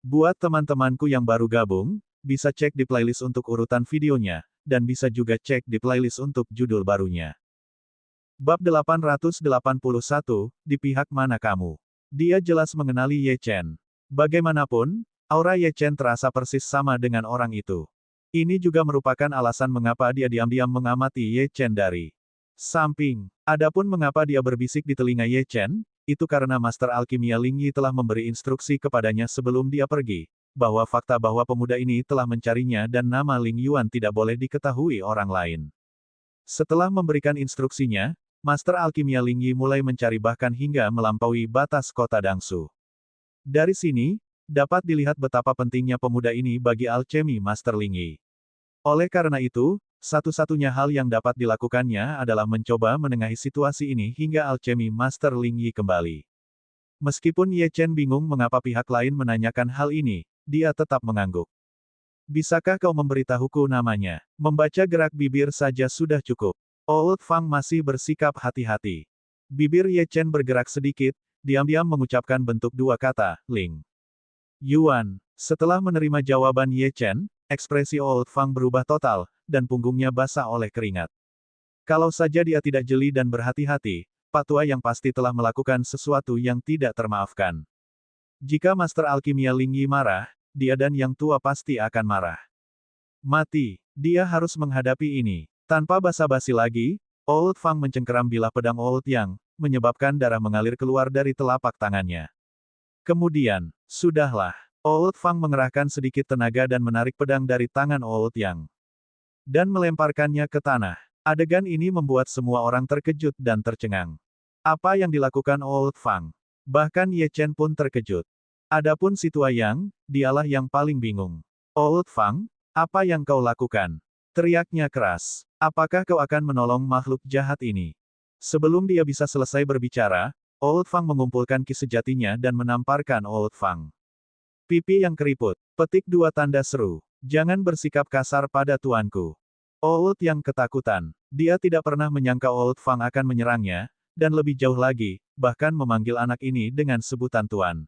Buat teman-temanku yang baru gabung, bisa cek di playlist untuk urutan videonya, dan bisa juga cek di playlist untuk judul barunya. Bab 881, di pihak mana kamu? Dia jelas mengenali Ye Chen. Bagaimanapun, aura Ye Chen terasa persis sama dengan orang itu. Ini juga merupakan alasan mengapa dia diam-diam mengamati Ye Chen dari samping. Adapun mengapa dia berbisik di telinga Ye Chen, itu karena Master Alkimia Ling Yi telah memberi instruksi kepadanya sebelum dia pergi, bahwa fakta bahwa pemuda ini telah mencarinya dan nama Ling Yuan tidak boleh diketahui orang lain. Setelah memberikan instruksinya, Master Alkimia Ling Yi mulai mencari bahkan hingga melampaui batas kota Dangsu. Dari sini, dapat dilihat betapa pentingnya pemuda ini bagi alchemy Master Ling Yi. Oleh karena itu, satu-satunya hal yang dapat dilakukannya adalah mencoba menengahi situasi ini hingga alchemy Master Ling Yi kembali. Meskipun Ye Chen bingung mengapa pihak lain menanyakan hal ini, dia tetap mengangguk. Bisakah kau memberitahuku namanya? Membaca gerak bibir saja sudah cukup. Old Fang masih bersikap hati-hati. Bibir Ye Chen bergerak sedikit, diam-diam mengucapkan bentuk dua kata, Ling Yuan. Setelah menerima jawaban Ye Chen, ekspresi Old Fang berubah total, dan punggungnya basah oleh keringat. Kalau saja dia tidak jeli dan berhati-hati, Pak Tua yang pasti telah melakukan sesuatu yang tidak termaafkan. Jika Master Alkimia Ling Yi marah, dia dan Yang Tua pasti akan marah. Mati, dia harus menghadapi ini. Tanpa basa-basi lagi, Old Fang mencengkeram bilah pedang Old Yang, menyebabkan darah mengalir keluar dari telapak tangannya. Kemudian, sudahlah. Old Fang mengerahkan sedikit tenaga dan menarik pedang dari tangan Old Yang. Dan melemparkannya ke tanah. Adegan ini membuat semua orang terkejut dan tercengang. Apa yang dilakukan Old Fang? Bahkan Ye Chen pun terkejut. Adapun si tua Yang, dialah yang paling bingung. Old Fang, apa yang kau lakukan? Teriaknya keras. Apakah kau akan menolong makhluk jahat ini? Sebelum dia bisa selesai berbicara, Old Fang mengumpulkan ki sejatinya dan menamparkan Old Fang. Pipi yang keriput. Petik dua tanda seru. Jangan bersikap kasar pada tuanku. Old yang ketakutan. Dia tidak pernah menyangka Old Fang akan menyerangnya, dan lebih jauh lagi, bahkan memanggil anak ini dengan sebutan tuan.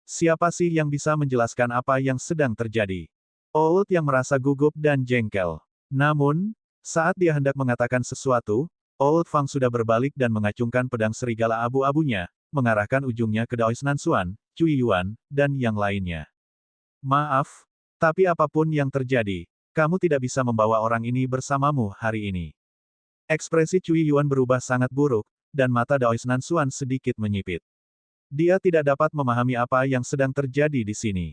Siapa sih yang bisa menjelaskan apa yang sedang terjadi? Old yang merasa gugup dan jengkel. Namun, saat dia hendak mengatakan sesuatu, Old Fang sudah berbalik dan mengacungkan pedang serigala abu-abunya, mengarahkan ujungnya ke Daois Nansuan, Cui Yuan, dan yang lainnya. Maaf, tapi apapun yang terjadi, kamu tidak bisa membawa orang ini bersamamu hari ini. Ekspresi Cui Yuan berubah sangat buruk, dan mata Daois Nansuan sedikit menyipit. Dia tidak dapat memahami apa yang sedang terjadi di sini.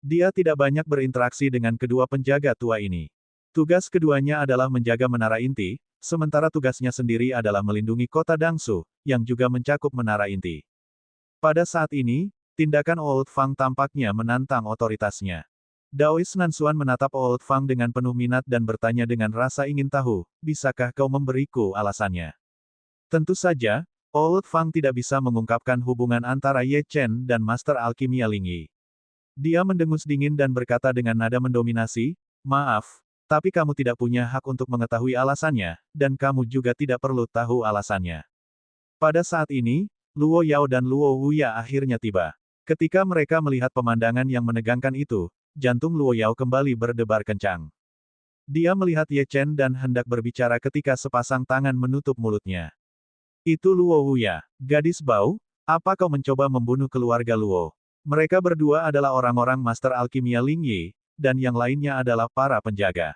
Dia tidak banyak berinteraksi dengan kedua penjaga tua ini. Tugas keduanya adalah menjaga menara inti, sementara tugasnya sendiri adalah melindungi kota Dangsu, yang juga mencakup menara inti. Pada saat ini, tindakan Old Fang tampaknya menantang otoritasnya. Daois Nansuan menatap Old Fang dengan penuh minat dan bertanya dengan rasa ingin tahu, bisakah kau memberiku alasannya? Tentu saja, Old Fang tidak bisa mengungkapkan hubungan antara Ye Chen dan Master Alkimia Ling Yi. Dia mendengus dingin dan berkata dengan nada mendominasi, maaf, tapi kamu tidak punya hak untuk mengetahui alasannya, dan kamu juga tidak perlu tahu alasannya. Pada saat ini, Luo Yao dan Luo Wuya akhirnya tiba. Ketika mereka melihat pemandangan yang menegangkan itu, jantung Luo Yao kembali berdebar kencang. Dia melihat Ye Chen dan hendak berbicara ketika sepasang tangan menutup mulutnya. Itu Luo Wuya, gadis bau, apa kau mencoba membunuh keluarga Luo? Mereka berdua adalah orang-orang Master Alkimia Ling Yi, dan yang lainnya adalah para penjaga.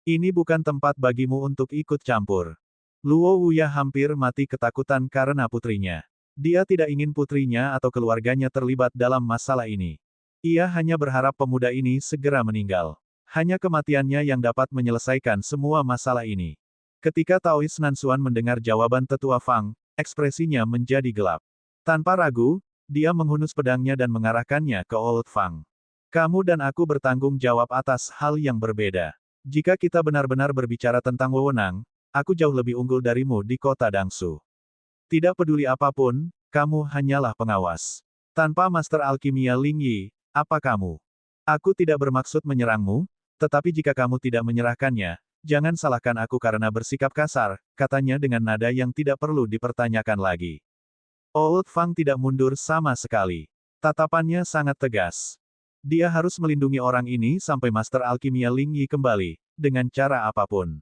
Ini bukan tempat bagimu untuk ikut campur. Luo Wuya hampir mati ketakutan karena putrinya. Dia tidak ingin putrinya atau keluarganya terlibat dalam masalah ini. Ia hanya berharap pemuda ini segera meninggal. Hanya kematiannya yang dapat menyelesaikan semua masalah ini. Ketika Taois Nansuan mendengar jawaban tetua Fang, ekspresinya menjadi gelap. Tanpa ragu, dia menghunus pedangnya dan mengarahkannya ke Old Fang. Kamu dan aku bertanggung jawab atas hal yang berbeda. Jika kita benar-benar berbicara tentang wewenang, aku jauh lebih unggul darimu di kota Dangsu. Tidak peduli apapun, kamu hanyalah pengawas. Tanpa Master Alkimia Ling Yi, apa kamu? Aku tidak bermaksud menyerangmu, tetapi jika kamu tidak menyerahkannya, jangan salahkan aku karena bersikap kasar, katanya dengan nada yang tidak perlu dipertanyakan lagi. Old Fang tidak mundur sama sekali. Tatapannya sangat tegas. Dia harus melindungi orang ini sampai Master Alkimia Ling Yi kembali, dengan cara apapun.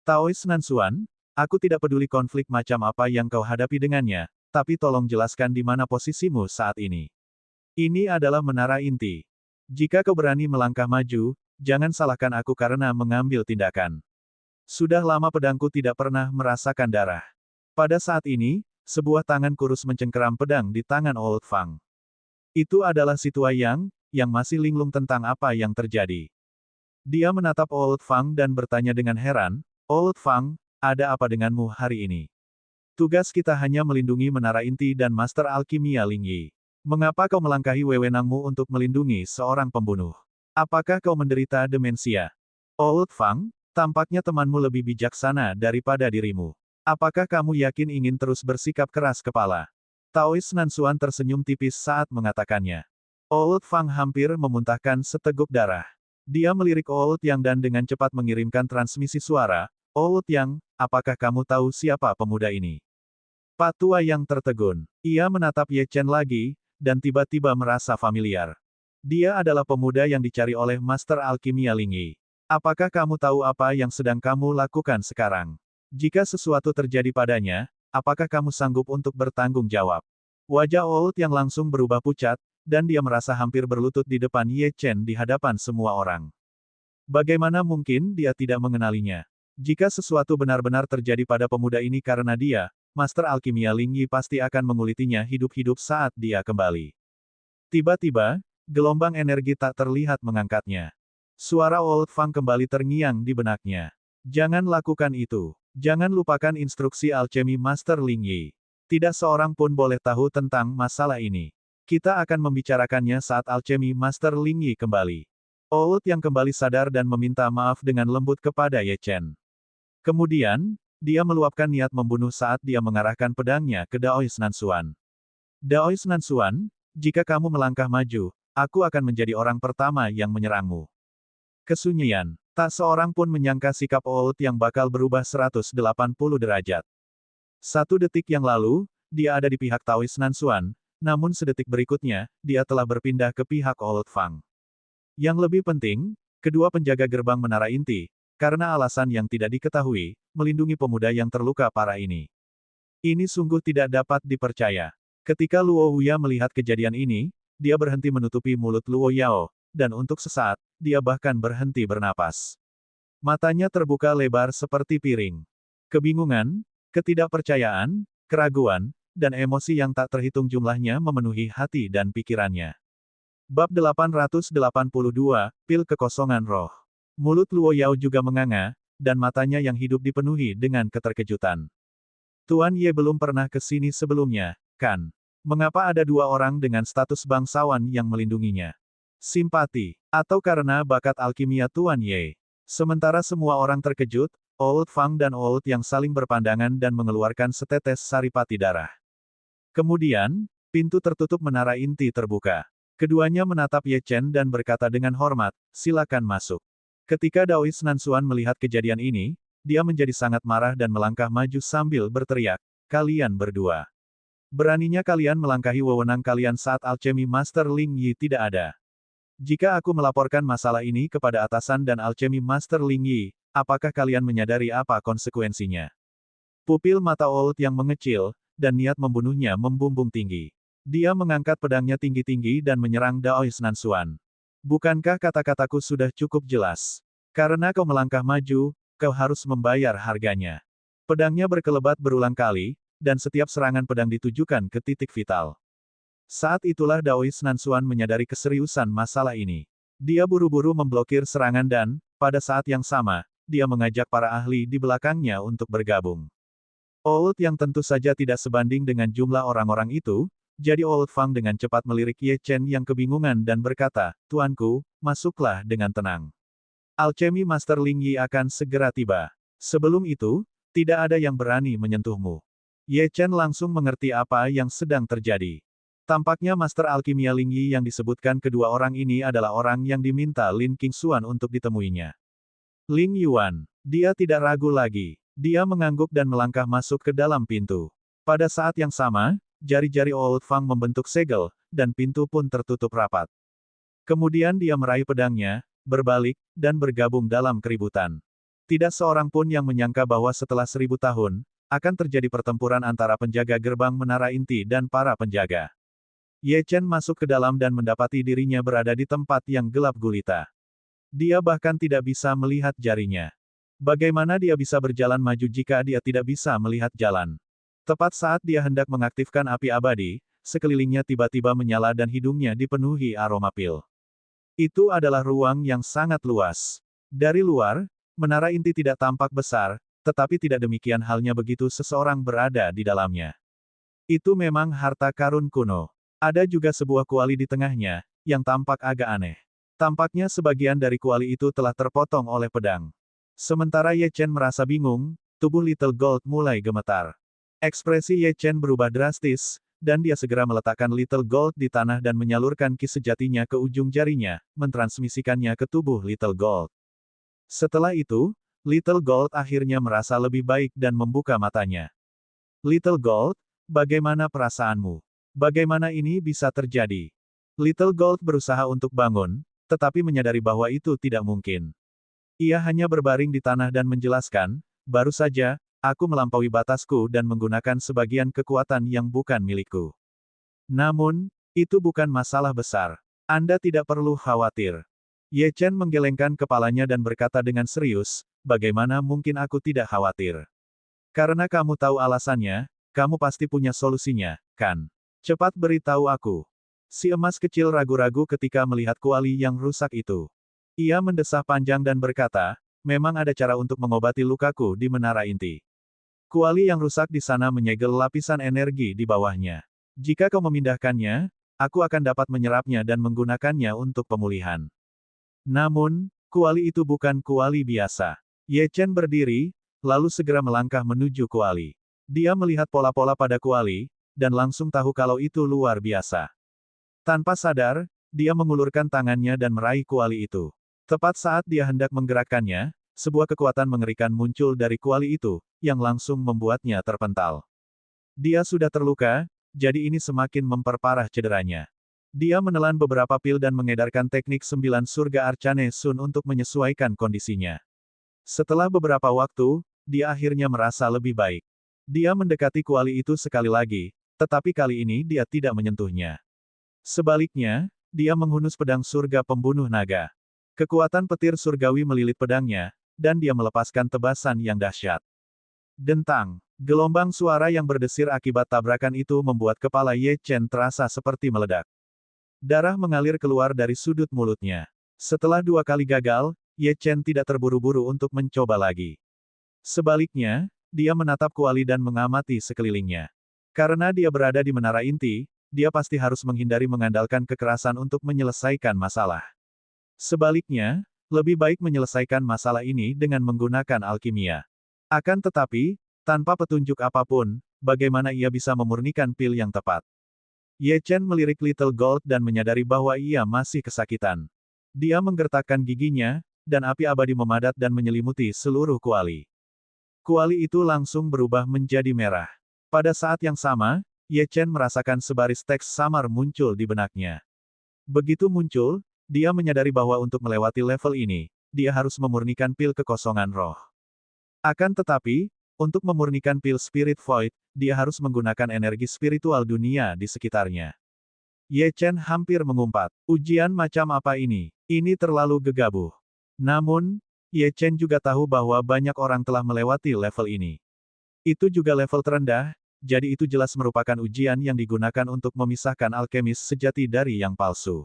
Taois Nansuan, aku tidak peduli konflik macam apa yang kau hadapi dengannya, tapi tolong jelaskan di mana posisimu saat ini. Ini adalah menara inti. Jika kau berani melangkah maju, jangan salahkan aku karena mengambil tindakan. Sudah lama pedangku tidak pernah merasakan darah. Pada saat ini, sebuah tangan kurus mencengkeram pedang di tangan Old Fang. Itu adalah Situa yang masih linglung tentang apa yang terjadi. Dia menatap Old Fang dan bertanya dengan heran, Old Fang, ada apa denganmu hari ini? Tugas kita hanya melindungi menara inti dan Master Alkimia Ling Yi. Mengapa kau melangkahi wewenangmu untuk melindungi seorang pembunuh? Apakah kau menderita demensia? Old Fang, tampaknya temanmu lebih bijaksana daripada dirimu. Apakah kamu yakin ingin terus bersikap keras kepala? Taois Nansuan tersenyum tipis saat mengatakannya. Old Fang hampir memuntahkan seteguk darah. Dia melirik Old Yang dan dengan cepat mengirimkan transmisi suara, Old Yang, apakah kamu tahu siapa pemuda ini? Pak Tua yang tertegun. Ia menatap Ye Chen lagi, dan tiba-tiba merasa familiar. Dia adalah pemuda yang dicari oleh Master Alkimia Ling Yi. Apakah kamu tahu apa yang sedang kamu lakukan sekarang? Jika sesuatu terjadi padanya, apakah kamu sanggup untuk bertanggung jawab? Wajah Old yang langsung berubah pucat, dan dia merasa hampir berlutut di depan Ye Chen di hadapan semua orang. Bagaimana mungkin dia tidak mengenalinya? Jika sesuatu benar-benar terjadi pada pemuda ini karena dia, Master Alkimia Ling Yi pasti akan mengulitinya hidup-hidup saat dia kembali. Tiba-tiba, gelombang energi tak terlihat mengangkatnya. Suara Old Fang kembali terngiang di benaknya. Jangan lakukan itu. Jangan lupakan instruksi alchemy Master Ling Yi. Tidak seorang pun boleh tahu tentang masalah ini. Kita akan membicarakannya saat alchemy Master Ling Yi kembali. Old yang kembali sadar dan meminta maaf dengan lembut kepada Ye Chen. Kemudian, dia meluapkan niat membunuh saat dia mengarahkan pedangnya ke Daois Nansuan. Daois Nansuan, jika kamu melangkah maju, aku akan menjadi orang pertama yang menyerangmu. Kesunyian. Tak seorang pun menyangka sikap Old yang bakal berubah 180 derajat. 1 detik yang lalu, dia ada di pihak Taois Nansuan, namun sedetik berikutnya, dia telah berpindah ke pihak Old Fang. Yang lebih penting, kedua penjaga gerbang menara inti, karena alasan yang tidak diketahui, melindungi pemuda yang terluka parah ini. Ini sungguh tidak dapat dipercaya. Ketika Luo Wuya melihat kejadian ini, dia berhenti menutupi mulut Luo Yao, dan untuk sesaat, dia bahkan berhenti bernapas. Matanya terbuka lebar seperti piring. Kebingungan, ketidakpercayaan, keraguan, dan emosi yang tak terhitung jumlahnya memenuhi hati dan pikirannya. Bab 882, Pil Kekosongan Roh. Mulut Luo Yao juga menganga, dan matanya yang hidup dipenuhi dengan keterkejutan. Tuan Ye belum pernah ke sini sebelumnya, kan? Mengapa ada 2 orang dengan status bangsawan yang melindunginya? Simpati, atau karena bakat alkimia Tuan Ye? Sementara semua orang terkejut, Old Fang dan Old yang saling berpandangan dan mengeluarkan setetes saripati darah. Kemudian, pintu tertutup menara inti terbuka. Keduanya menatap Ye Chen dan berkata dengan hormat, silakan masuk. Ketika Daois Nansuan melihat kejadian ini, dia menjadi sangat marah dan melangkah maju sambil berteriak, kalian berdua. Beraninya kalian melangkahi wewenang kalian saat alchemy Master Ling Yi tidak ada. Jika aku melaporkan masalah ini kepada atasan dan alchemy Master Ling Yi, apakah kalian menyadari apa konsekuensinya? Pupil mata Old yang mengecil, dan niat membunuhnya membumbung tinggi. Dia mengangkat pedangnya tinggi-tinggi dan menyerang Daois Nansuan. Bukankah kata-kataku sudah cukup jelas? Karena kau melangkah maju, kau harus membayar harganya. Pedangnya berkelebat berulang kali, dan setiap serangan pedang ditujukan ke titik vital. Saat itulah Daois Nansuan menyadari keseriusan masalah ini. Dia buru-buru memblokir serangan dan, pada saat yang sama, dia mengajak para ahli di belakangnya untuk bergabung. Old yang tentu saja tidak sebanding dengan jumlah orang-orang itu, jadi Old Fang dengan cepat melirik Ye Chen yang kebingungan dan berkata, Tuanku, masuklah dengan tenang. Alchemy Master Ling Yi akan segera tiba. Sebelum itu, tidak ada yang berani menyentuhmu. Ye Chen langsung mengerti apa yang sedang terjadi. Tampaknya Master Alkimia Ling Yi yang disebutkan kedua orang ini adalah orang yang diminta Lin Qingxuan untuk ditemuinya. Ling Yuan. Dia tidak ragu lagi. Dia mengangguk dan melangkah masuk ke dalam pintu. Pada saat yang sama, jari-jari Old Fang membentuk segel, dan pintu pun tertutup rapat. Kemudian dia meraih pedangnya, berbalik, dan bergabung dalam keributan. Tidak seorang pun yang menyangka bahwa setelah 1000 tahun, akan terjadi pertempuran antara penjaga gerbang menara inti dan para penjaga. Ye Chen masuk ke dalam dan mendapati dirinya berada di tempat yang gelap gulita. Dia bahkan tidak bisa melihat jarinya. Bagaimana dia bisa berjalan maju jika dia tidak bisa melihat jalan? Tepat saat dia hendak mengaktifkan api abadi, sekelilingnya tiba-tiba menyala dan hidungnya dipenuhi aroma pil. Itu adalah ruang yang sangat luas. Dari luar, menara inti tidak tampak besar, tetapi tidak demikian halnya begitu seseorang berada di dalamnya. Itu memang harta karun kuno. Ada juga sebuah kuali di tengahnya, yang tampak agak aneh. Tampaknya sebagian dari kuali itu telah terpotong oleh pedang. Sementara Ye Chen merasa bingung, tubuh Little Gold mulai gemetar. Ekspresi Ye Chen berubah drastis, dan dia segera meletakkan Little Gold di tanah dan menyalurkan ki sejatinya ke ujung jarinya, mentransmisikannya ke tubuh Little Gold. Setelah itu, Little Gold akhirnya merasa lebih baik dan membuka matanya. Little Gold, bagaimana perasaanmu? Bagaimana ini bisa terjadi? Little Gold berusaha untuk bangun, tetapi menyadari bahwa itu tidak mungkin. Ia hanya berbaring di tanah dan menjelaskan, baru saja, aku melampaui batasku dan menggunakan sebagian kekuatan yang bukan milikku. Namun, itu bukan masalah besar. Anda tidak perlu khawatir. Ye Chen menggelengkan kepalanya dan berkata dengan serius, bagaimana mungkin aku tidak khawatir? Karena kamu tahu alasannya, kamu pasti punya solusinya, kan? Cepat beritahu aku. Si emas kecil ragu-ragu ketika melihat kuali yang rusak itu. Ia mendesah panjang dan berkata, memang ada cara untuk mengobati lukaku di menara inti. Kuali yang rusak di sana menyegel lapisan energi di bawahnya. Jika kau memindahkannya, aku akan dapat menyerapnya dan menggunakannya untuk pemulihan. Namun, kuali itu bukan kuali biasa. Ye Chen berdiri, lalu segera melangkah menuju kuali. Dia melihat pola-pola pada kuali, dan langsung tahu kalau itu luar biasa. Tanpa sadar, dia mengulurkan tangannya dan meraih kuali itu. Tepat saat dia hendak menggerakkannya, sebuah kekuatan mengerikan muncul dari kuali itu, yang langsung membuatnya terpental. Dia sudah terluka, jadi ini semakin memperparah cederanya. Dia menelan beberapa pil dan mengedarkan teknik 9 surga Arcane Sun untuk menyesuaikan kondisinya. Setelah beberapa waktu, dia akhirnya merasa lebih baik. Dia mendekati kuali itu sekali lagi, tetapi kali ini dia tidak menyentuhnya. Sebaliknya, dia menghunus pedang surga pembunuh naga. Kekuatan petir surgawi melilit pedangnya, dan dia melepaskan tebasan yang dahsyat. Dentang. Gelombang suara yang berdesir akibat tabrakan itu membuat kepala Ye Chen terasa seperti meledak. Darah mengalir keluar dari sudut mulutnya. Setelah 2 kali gagal, Ye Chen tidak terburu-buru untuk mencoba lagi. Sebaliknya, dia menatap kuali dan mengamati sekelilingnya. Karena dia berada di menara inti, dia pasti harus menghindari mengandalkan kekerasan untuk menyelesaikan masalah. Sebaliknya, lebih baik menyelesaikan masalah ini dengan menggunakan alkimia. Akan tetapi, tanpa petunjuk apapun, bagaimana ia bisa memurnikan pil yang tepat? Ye Chen melirik Little Gold dan menyadari bahwa ia masih kesakitan. Dia menggertakkan giginya, dan api abadi memadat dan menyelimuti seluruh kuali. Kuali itu langsung berubah menjadi merah. Pada saat yang sama, Ye Chen merasakan sebaris teks samar muncul di benaknya. Begitu muncul, dia menyadari bahwa untuk melewati level ini, dia harus memurnikan pil kekosongan roh. Akan tetapi, untuk memurnikan pil Spirit Void, dia harus menggunakan energi spiritual dunia di sekitarnya. Ye Chen hampir mengumpat. Ujian macam apa ini? Ini terlalu gegabah. Namun, Ye Chen juga tahu bahwa banyak orang telah melewati level ini. Itu juga level terendah, jadi itu jelas merupakan ujian yang digunakan untuk memisahkan alkemis sejati dari yang palsu.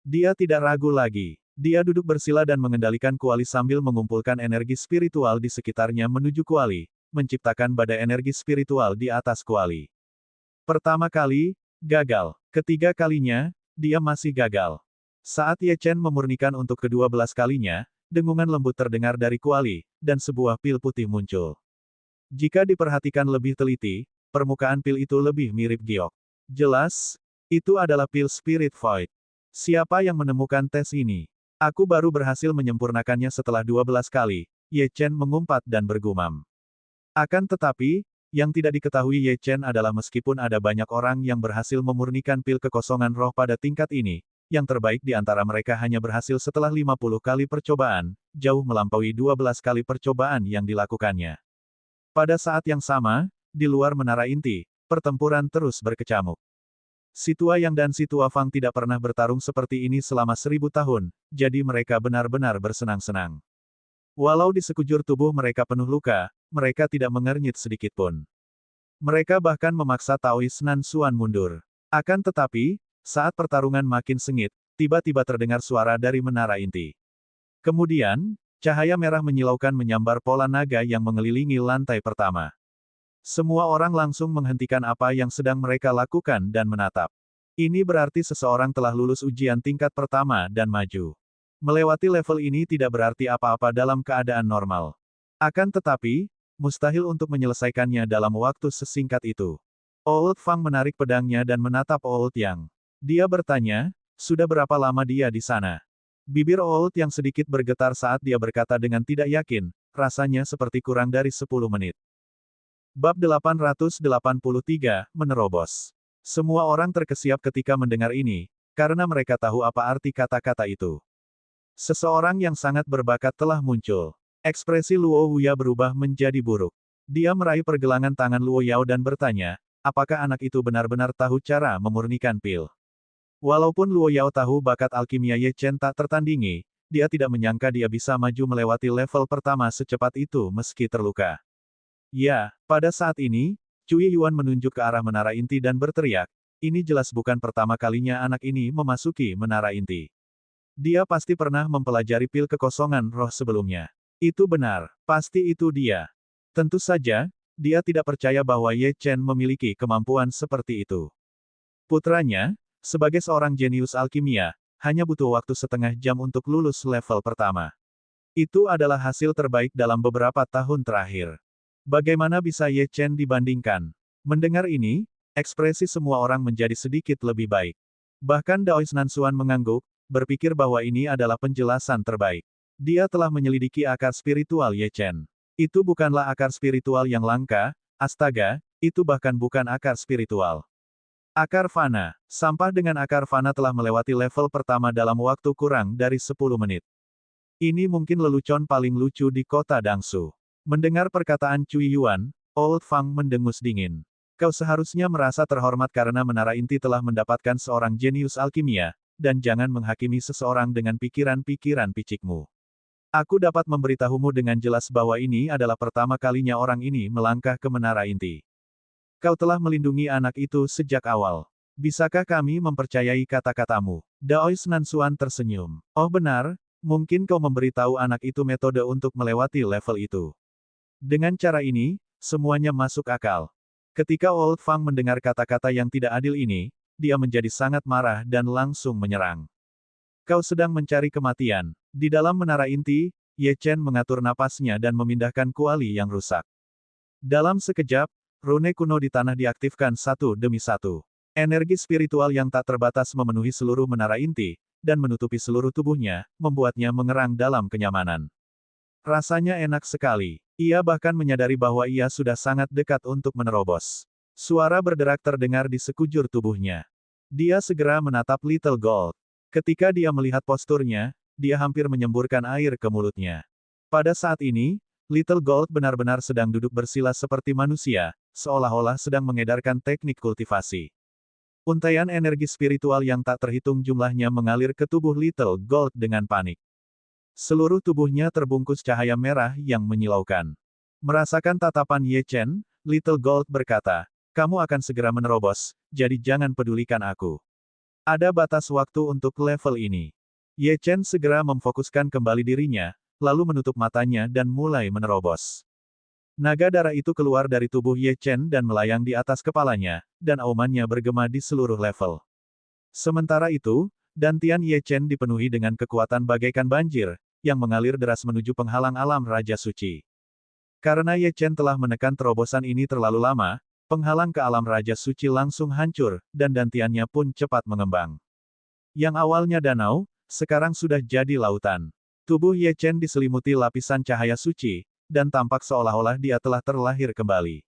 Dia tidak ragu lagi. Dia duduk bersila dan mengendalikan kuali sambil mengumpulkan energi spiritual di sekitarnya menuju kuali, menciptakan badai energi spiritual di atas kuali. Pertama kali, gagal. Ketiga kalinya, dia masih gagal. Saat Ye Chen memurnikan untuk ke-12 kalinya, dengungan lembut terdengar dari kuali, dan sebuah pil putih muncul. Jika diperhatikan lebih teliti, permukaan pil itu lebih mirip giok. Jelas, itu adalah pil Spirit Void. Siapa yang menemukan tes ini? Aku baru berhasil menyempurnakannya setelah 12 kali, Ye Chen mengumpat dan bergumam. Akan tetapi, yang tidak diketahui Ye Chen adalah meskipun ada banyak orang yang berhasil memurnikan pil kekosongan roh pada tingkat ini, yang terbaik di antara mereka hanya berhasil setelah 50 kali percobaan, jauh melampaui 12 kali percobaan yang dilakukannya. Pada saat yang sama, di luar menara inti, pertempuran terus berkecamuk. Si Tua Yang dan si Tua Fang tidak pernah bertarung seperti ini selama 1000 tahun, jadi mereka benar-benar bersenang-senang. Walau di sekujur tubuh mereka penuh luka, mereka tidak mengernyit sedikitpun. Mereka bahkan memaksa Taois Nan Xuan mundur. Akan tetapi, saat pertarungan makin sengit, tiba-tiba terdengar suara dari menara inti. Kemudian, cahaya merah menyilaukan menyambar pola naga yang mengelilingi lantai pertama. Semua orang langsung menghentikan apa yang sedang mereka lakukan dan menatap. Ini berarti seseorang telah lulus ujian tingkat pertama dan maju. Melewati level ini tidak berarti apa-apa dalam keadaan normal. Akan tetapi, mustahil untuk menyelesaikannya dalam waktu sesingkat itu. Old Fang menarik pedangnya dan menatap Old Yang. Dia bertanya, sudah berapa lama dia di sana? Bibir Old Yang sedikit bergetar saat dia berkata dengan tidak yakin, rasanya seperti kurang dari 10 menit. Bab 883, menerobos. Semua orang terkesiap ketika mendengar ini, karena mereka tahu apa arti kata-kata itu. Seseorang yang sangat berbakat telah muncul. Ekspresi Luo Wuya berubah menjadi buruk. Dia meraih pergelangan tangan Luo Yao dan bertanya, apakah anak itu benar-benar tahu cara memurnikan pil? Walaupun Luo Yao tahu bakat alkimia Ye Chen tak tertandingi, dia tidak menyangka dia bisa maju melewati level pertama secepat itu meski terluka. Ya, pada saat ini, Cui Yuan menunjuk ke arah menara inti dan berteriak, ini jelas bukan pertama kalinya anak ini memasuki menara inti. Dia pasti pernah mempelajari pil kekosongan roh sebelumnya. Itu benar, pasti itu dia. Tentu saja, dia tidak percaya bahwa Ye Chen memiliki kemampuan seperti itu. Putranya, sebagai seorang jenius alkimia, hanya butuh waktu setengah jam untuk lulus level pertama. Itu adalah hasil terbaik dalam beberapa tahun terakhir. Bagaimana bisa Ye Chen dibandingkan? Mendengar ini, ekspresi semua orang menjadi sedikit lebih baik. Bahkan Daois Nan Xuan mengangguk, berpikir bahwa ini adalah penjelasan terbaik. Dia telah menyelidiki akar spiritual Ye Chen. Itu bukanlah akar spiritual yang langka, astaga, itu bahkan bukan akar spiritual. Akar fana. Sampah dengan akar fana telah melewati level pertama dalam waktu kurang dari 10 menit. Ini mungkin lelucon paling lucu di kota Dangsu. Mendengar perkataan Cui Yuan, Old Fang mendengus dingin. Kau seharusnya merasa terhormat karena menara inti telah mendapatkan seorang jenius alkimia, dan jangan menghakimi seseorang dengan pikiran-pikiran picikmu. Aku dapat memberitahumu dengan jelas bahwa ini adalah pertama kalinya orang ini melangkah ke menara inti. Kau telah melindungi anak itu sejak awal. Bisakah kami mempercayai kata-katamu? Daois Nan Xuan tersenyum. Oh benar, mungkin kau memberitahu anak itu metode untuk melewati level itu. Dengan cara ini, semuanya masuk akal. Ketika Old Fang mendengar kata-kata yang tidak adil ini, dia menjadi sangat marah dan langsung menyerang. Kau sedang mencari kematian. Di dalam menara inti, Ye Chen mengatur napasnya dan memindahkan kuali yang rusak. Dalam sekejap, rune kuno di tanah diaktifkan satu demi satu. Energi spiritual yang tak terbatas memenuhi seluruh menara inti, dan menutupi seluruh tubuhnya, membuatnya mengerang dalam kenyamanan. Rasanya enak sekali. Ia bahkan menyadari bahwa ia sudah sangat dekat untuk menerobos. Suara berderak terdengar di sekujur tubuhnya. Dia segera menatap Little Gold. Ketika dia melihat posturnya, dia hampir menyemburkan air ke mulutnya. Pada saat ini, Little Gold benar-benar sedang duduk bersila seperti manusia, seolah-olah sedang mengedarkan teknik kultivasi. Untaian energi spiritual yang tak terhitung jumlahnya mengalir ke tubuh Little Gold dengan panik. Seluruh tubuhnya terbungkus cahaya merah yang menyilaukan. Merasakan tatapan Ye Chen, Little Gold berkata, kamu akan segera menerobos, jadi jangan pedulikan aku. Ada batas waktu untuk level ini. Ye Chen segera memfokuskan kembali dirinya, lalu menutup matanya dan mulai menerobos. Naga darah itu keluar dari tubuh Ye Chen dan melayang di atas kepalanya, dan aumannya bergema di seluruh level. Sementara itu, dantian Ye Chen dipenuhi dengan kekuatan bagaikan banjir, yang mengalir deras menuju penghalang alam Raja Suci. Karena Ye Chen telah menekan terobosan ini terlalu lama, penghalang ke alam Raja Suci langsung hancur, dan dantiannya pun cepat mengembang. Yang awalnya danau, sekarang sudah jadi lautan. Tubuh Ye Chen diselimuti lapisan cahaya suci, dan tampak seolah-olah dia telah terlahir kembali.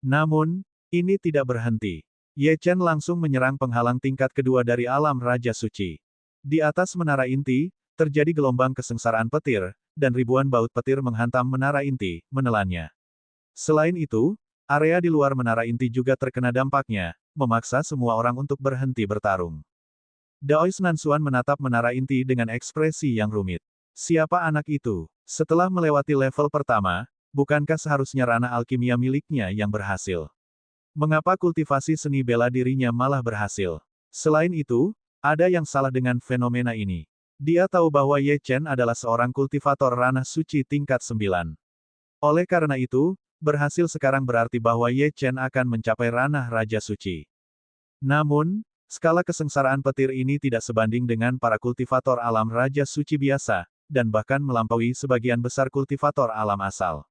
Namun, ini tidak berhenti. Ye Chen langsung menyerang penghalang tingkat kedua dari alam Raja Suci. Di atas menara inti, terjadi gelombang kesengsaraan petir, dan ribuan baut petir menghantam menara inti, menelannya. Selain itu, area di luar menara inti juga terkena dampaknya, memaksa semua orang untuk berhenti bertarung. Daois Nansuan menatap menara inti dengan ekspresi yang rumit. Siapa anak itu? Setelah melewati level pertama, bukankah seharusnya ranah alkimia miliknya yang berhasil? Mengapa kultivasi seni bela dirinya malah berhasil? Selain itu, ada yang salah dengan fenomena ini. Dia tahu bahwa Ye Chen adalah seorang kultivator ranah suci tingkat 9. Oleh karena itu, berhasil sekarang berarti bahwa Ye Chen akan mencapai ranah Raja Suci. Namun, skala kesengsaraan petir ini tidak sebanding dengan para kultivator alam Raja Suci biasa, dan bahkan melampaui sebagian besar kultivator alam asal.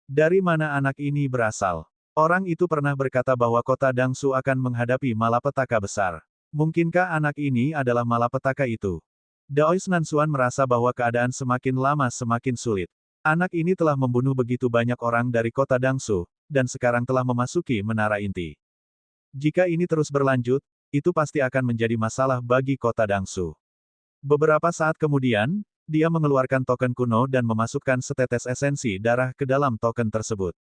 Dari mana anak ini berasal? Orang itu pernah berkata bahwa kota Dangsu akan menghadapi malapetaka besar. Mungkinkah anak ini adalah malapetaka itu? Daois Nansuan merasa bahwa keadaan semakin lama semakin sulit. Anak ini telah membunuh begitu banyak orang dari kota Dangsu, dan sekarang telah memasuki menara inti. Jika ini terus berlanjut, itu pasti akan menjadi masalah bagi kota Dangsu. Beberapa saat kemudian, dia mengeluarkan token kuno dan memasukkan setetes esensi darah ke dalam token tersebut.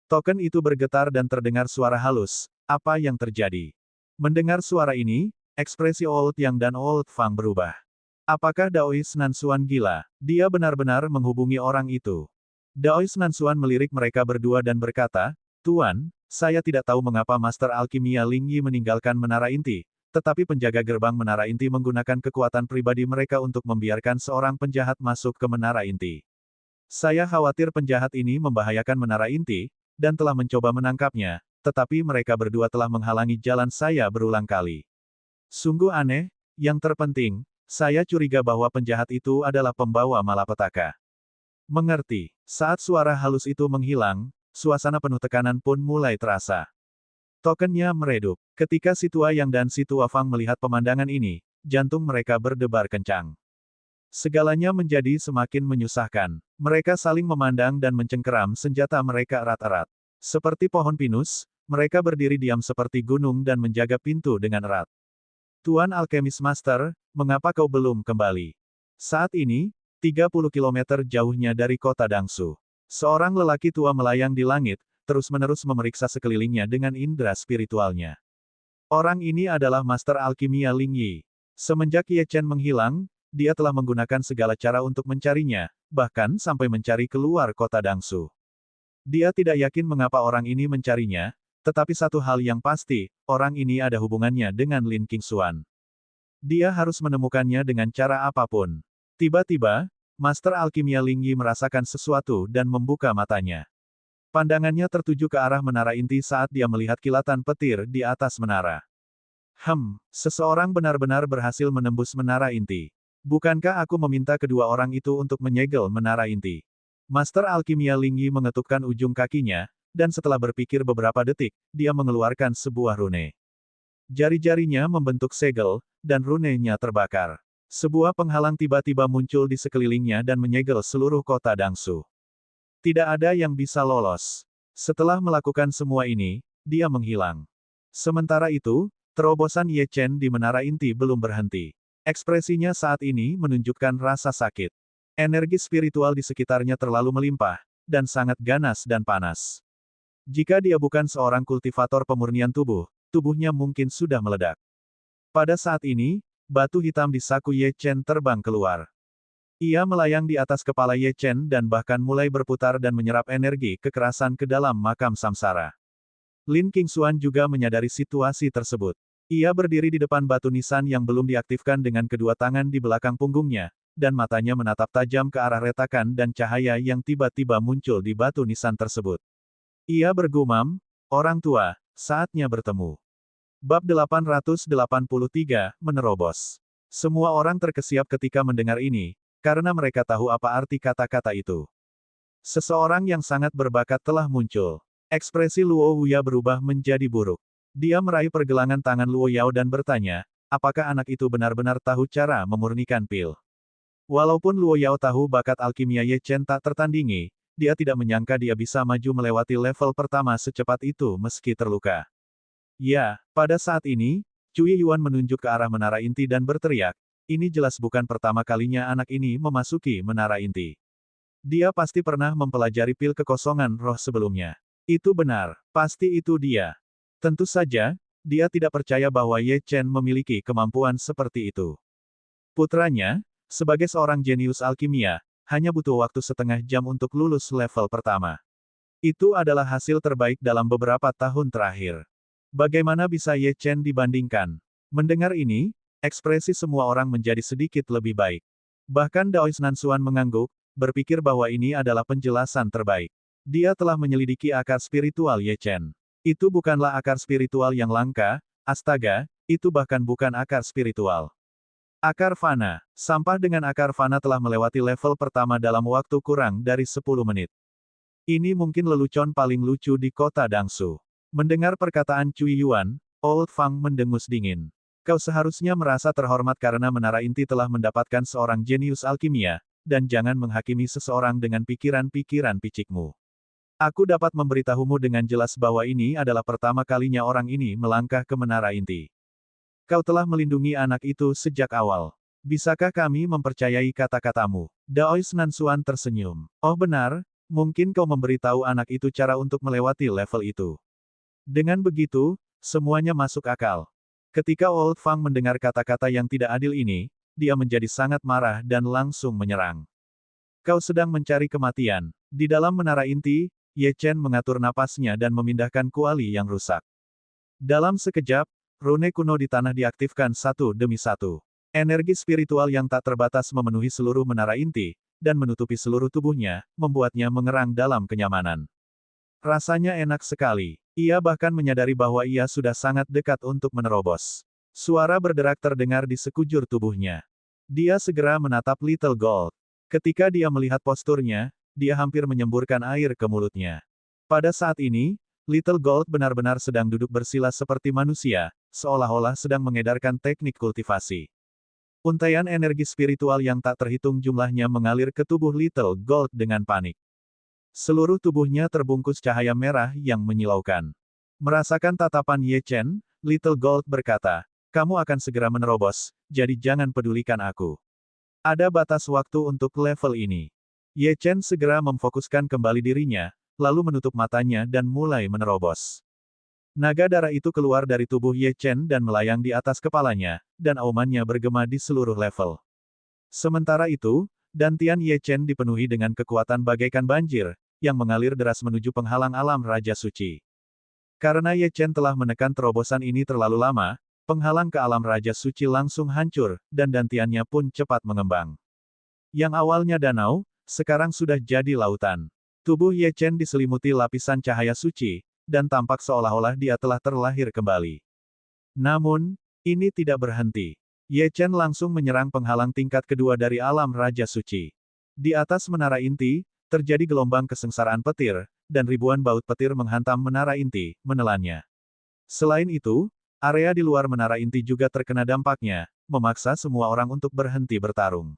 Token itu bergetar dan terdengar suara halus. Apa yang terjadi? Mendengar suara ini, ekspresi Old Yang dan Old Fang berubah. Apakah Daois Nansuan gila? Dia benar-benar menghubungi orang itu. Daois Nansuan melirik mereka berdua dan berkata, "Tuan, saya tidak tahu mengapa Master Alkimia Ling Yi meninggalkan menara inti, tetapi penjaga gerbang menara inti menggunakan kekuatan pribadi mereka untuk membiarkan seorang penjahat masuk ke menara inti. Saya khawatir penjahat ini membahayakan menara inti, dan telah mencoba menangkapnya, tetapi mereka berdua telah menghalangi jalan saya berulang kali. Sungguh aneh, yang terpenting, saya curiga bahwa penjahat itu adalah pembawa malapetaka." Mengerti. Saat suara halus itu menghilang, suasana penuh tekanan pun mulai terasa. Tokennya meredup. Ketika si Tua Yang dan si Tua Fang melihat pemandangan ini, jantung mereka berdebar kencang. Segalanya menjadi semakin menyusahkan. Mereka saling memandang dan mencengkeram senjata mereka erat-erat. Seperti pohon pinus, mereka berdiri diam seperti gunung dan menjaga pintu dengan erat. "Tuan Alkemis Master, mengapa kau belum kembali?" Saat ini, 30 kilometer jauhnya dari kota Dangsu. Seorang lelaki tua melayang di langit, terus-menerus memeriksa sekelilingnya dengan indera spiritualnya. Orang ini adalah Master Alkimia Ling Yi. Semenjak Ye Chen menghilang, dia telah menggunakan segala cara untuk mencarinya, bahkan sampai mencari keluar kota Dangsu. Dia tidak yakin mengapa orang ini mencarinya, tetapi satu hal yang pasti, orang ini ada hubungannya dengan Lin Qingxuan. Dia harus menemukannya dengan cara apapun. Tiba-tiba, Master Alkimia Ling Yi merasakan sesuatu dan membuka matanya. Pandangannya tertuju ke arah menara inti saat dia melihat kilatan petir di atas menara. Seseorang benar-benar berhasil menembus menara inti. Bukankah aku meminta kedua orang itu untuk menyegel menara inti? Master Alkimia Ling Yi mengetukkan ujung kakinya, dan setelah berpikir beberapa detik, dia mengeluarkan sebuah rune. Jari-jarinya membentuk segel, dan runenya terbakar. Sebuah penghalang tiba-tiba muncul di sekelilingnya dan menyegel seluruh kota Dangsu. Tidak ada yang bisa lolos. Setelah melakukan semua ini, dia menghilang. Sementara itu, terobosan Ye Chen di menara inti belum berhenti. Ekspresinya saat ini menunjukkan rasa sakit. Energi spiritual di sekitarnya terlalu melimpah, dan sangat ganas dan panas. Jika dia bukan seorang kultivator pemurnian tubuh, tubuhnya mungkin sudah meledak. Pada saat ini, batu hitam di saku Ye Chen terbang keluar. Ia melayang di atas kepala Ye Chen dan bahkan mulai berputar dan menyerap energi kekerasan ke dalam makam samsara. Lin Qingxuan juga menyadari situasi tersebut. Ia berdiri di depan batu nisan yang belum diaktifkan dengan kedua tangan di belakang punggungnya, dan matanya menatap tajam ke arah retakan dan cahaya yang tiba-tiba muncul di batu nisan tersebut. Ia bergumam, "Orang tua, saatnya bertemu." Bab 883, Menerobos. Semua orang terkesiap ketika mendengar ini, karena mereka tahu apa arti kata-kata itu. Seseorang yang sangat berbakat telah muncul. Ekspresi Luo Wuya berubah menjadi buruk. Dia meraih pergelangan tangan Luo Yao dan bertanya, apakah anak itu benar-benar tahu cara memurnikan pil? Walaupun Luo Yao tahu bakat alkimia Ye Chen tak tertandingi, dia tidak menyangka dia bisa maju melewati level pertama secepat itu meski terluka. Ya, pada saat ini, Cui Yuan menunjuk ke arah menara inti dan berteriak, ini jelas bukan pertama kalinya anak ini memasuki menara inti. Dia pasti pernah mempelajari pil kekosongan roh sebelumnya. Itu benar, pasti itu dia. Tentu saja, dia tidak percaya bahwa Ye Chen memiliki kemampuan seperti itu. Putranya, sebagai seorang jenius alkimia, hanya butuh waktu setengah jam untuk lulus level pertama. Itu adalah hasil terbaik dalam beberapa tahun terakhir. Bagaimana bisa Ye Chen dibandingkan? Mendengar ini, ekspresi semua orang menjadi sedikit lebih baik. Bahkan Daois Nansuan mengangguk, berpikir bahwa ini adalah penjelasan terbaik. Dia telah menyelidiki akar spiritual Ye Chen. Itu bukanlah akar spiritual yang langka, astaga, itu bahkan bukan akar spiritual. Akar fana. Sampah dengan akar fana telah melewati level pertama dalam waktu kurang dari 10 menit. Ini mungkin lelucon paling lucu di kota Dangsu. Mendengar perkataan Cui Yuan, Old Fang mendengus dingin. Kau seharusnya merasa terhormat karena menara inti telah mendapatkan seorang jenius alkimia, dan jangan menghakimi seseorang dengan pikiran-pikiran picikmu. Aku dapat memberitahumu dengan jelas bahwa ini adalah pertama kalinya orang ini melangkah ke menara inti. Kau telah melindungi anak itu sejak awal. Bisakah kami mempercayai kata-katamu? Daois Nansuan tersenyum. Oh benar, mungkin kau memberitahu anak itu cara untuk melewati level itu. Dengan begitu, semuanya masuk akal. Ketika Old Fang mendengar kata-kata yang tidak adil ini, dia menjadi sangat marah dan langsung menyerang. Kau sedang mencari kematian. Di dalam menara inti, Ye Chen mengatur napasnya dan memindahkan kuali yang rusak. Dalam sekejap, rune kuno di tanah diaktifkan satu demi satu. Energi spiritual yang tak terbatas memenuhi seluruh menara inti, dan menutupi seluruh tubuhnya, membuatnya mengerang dalam kenyamanan. Rasanya enak sekali. Ia bahkan menyadari bahwa ia sudah sangat dekat untuk menerobos. Suara berderak terdengar di sekujur tubuhnya. Dia segera menatap Little Gold. Ketika dia melihat posturnya, dia hampir menyemburkan air ke mulutnya. Pada saat ini, Little Gold benar-benar sedang duduk bersila seperti manusia, seolah-olah sedang mengedarkan teknik kultivasi. Untaian energi spiritual yang tak terhitung jumlahnya mengalir ke tubuh Little Gold dengan panik. Seluruh tubuhnya terbungkus cahaya merah yang menyilaukan. Merasakan tatapan Ye Chen, Little Gold berkata, kamu akan segera menerobos, jadi jangan pedulikan aku. Ada batas waktu untuk level ini. Ye Chen segera memfokuskan kembali dirinya, lalu menutup matanya dan mulai menerobos. Naga darah itu keluar dari tubuh Ye Chen dan melayang di atas kepalanya, dan aumannya bergema di seluruh level. Sementara itu, dantian Ye Chen dipenuhi dengan kekuatan bagaikan banjir, yang mengalir deras menuju penghalang alam Raja Suci. Karena Ye Chen telah menekan terobosan ini terlalu lama, penghalang ke alam Raja Suci langsung hancur, dan dantiannya pun cepat mengembang. Yang awalnya danau, sekarang sudah jadi lautan. Tubuh Ye Chen diselimuti lapisan cahaya suci, dan tampak seolah-olah dia telah terlahir kembali. Namun, ini tidak berhenti. Ye Chen langsung menyerang penghalang tingkat kedua dari alam Raja Suci. Di atas menara inti, terjadi gelombang kesengsaraan petir, dan ribuan baut petir menghantam menara inti, menelannya. Selain itu, area di luar menara inti juga terkena dampaknya, memaksa semua orang untuk berhenti bertarung.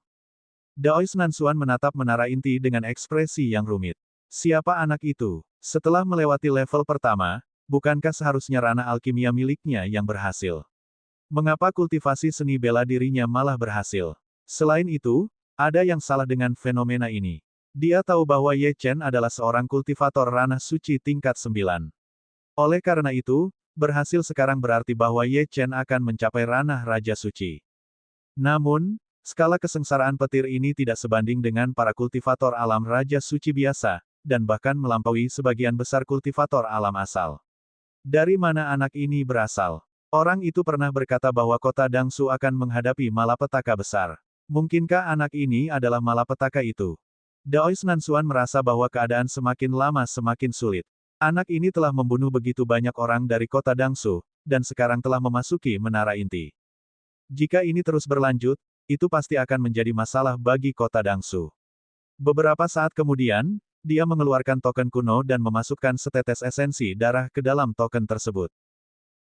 Daois Nansuan menatap menara inti dengan ekspresi yang rumit. Siapa anak itu? Setelah melewati level pertama, bukankah seharusnya ranah alkimia miliknya yang berhasil? Mengapa kultivasi seni bela dirinya malah berhasil? Selain itu, ada yang salah dengan fenomena ini. Dia tahu bahwa Ye Chen adalah seorang kultivator ranah suci tingkat 9. Oleh karena itu, berhasil sekarang berarti bahwa Ye Chen akan mencapai ranah Raja Suci. Namun, skala kesengsaraan petir ini tidak sebanding dengan para kultivator alam Raja Suci biasa, dan bahkan melampaui sebagian besar kultivator alam asal. Dari mana anak ini berasal? Orang itu pernah berkata bahwa kota Dangsu akan menghadapi malapetaka besar. Mungkinkah anak ini adalah malapetaka itu? Daois Nansuan merasa bahwa keadaan semakin lama semakin sulit. Anak ini telah membunuh begitu banyak orang dari kota Dangsu, dan sekarang telah memasuki menara inti. Jika ini terus berlanjut, itu pasti akan menjadi masalah bagi kota Dangsu. Beberapa saat kemudian, dia mengeluarkan token kuno dan memasukkan setetes esensi darah ke dalam token tersebut.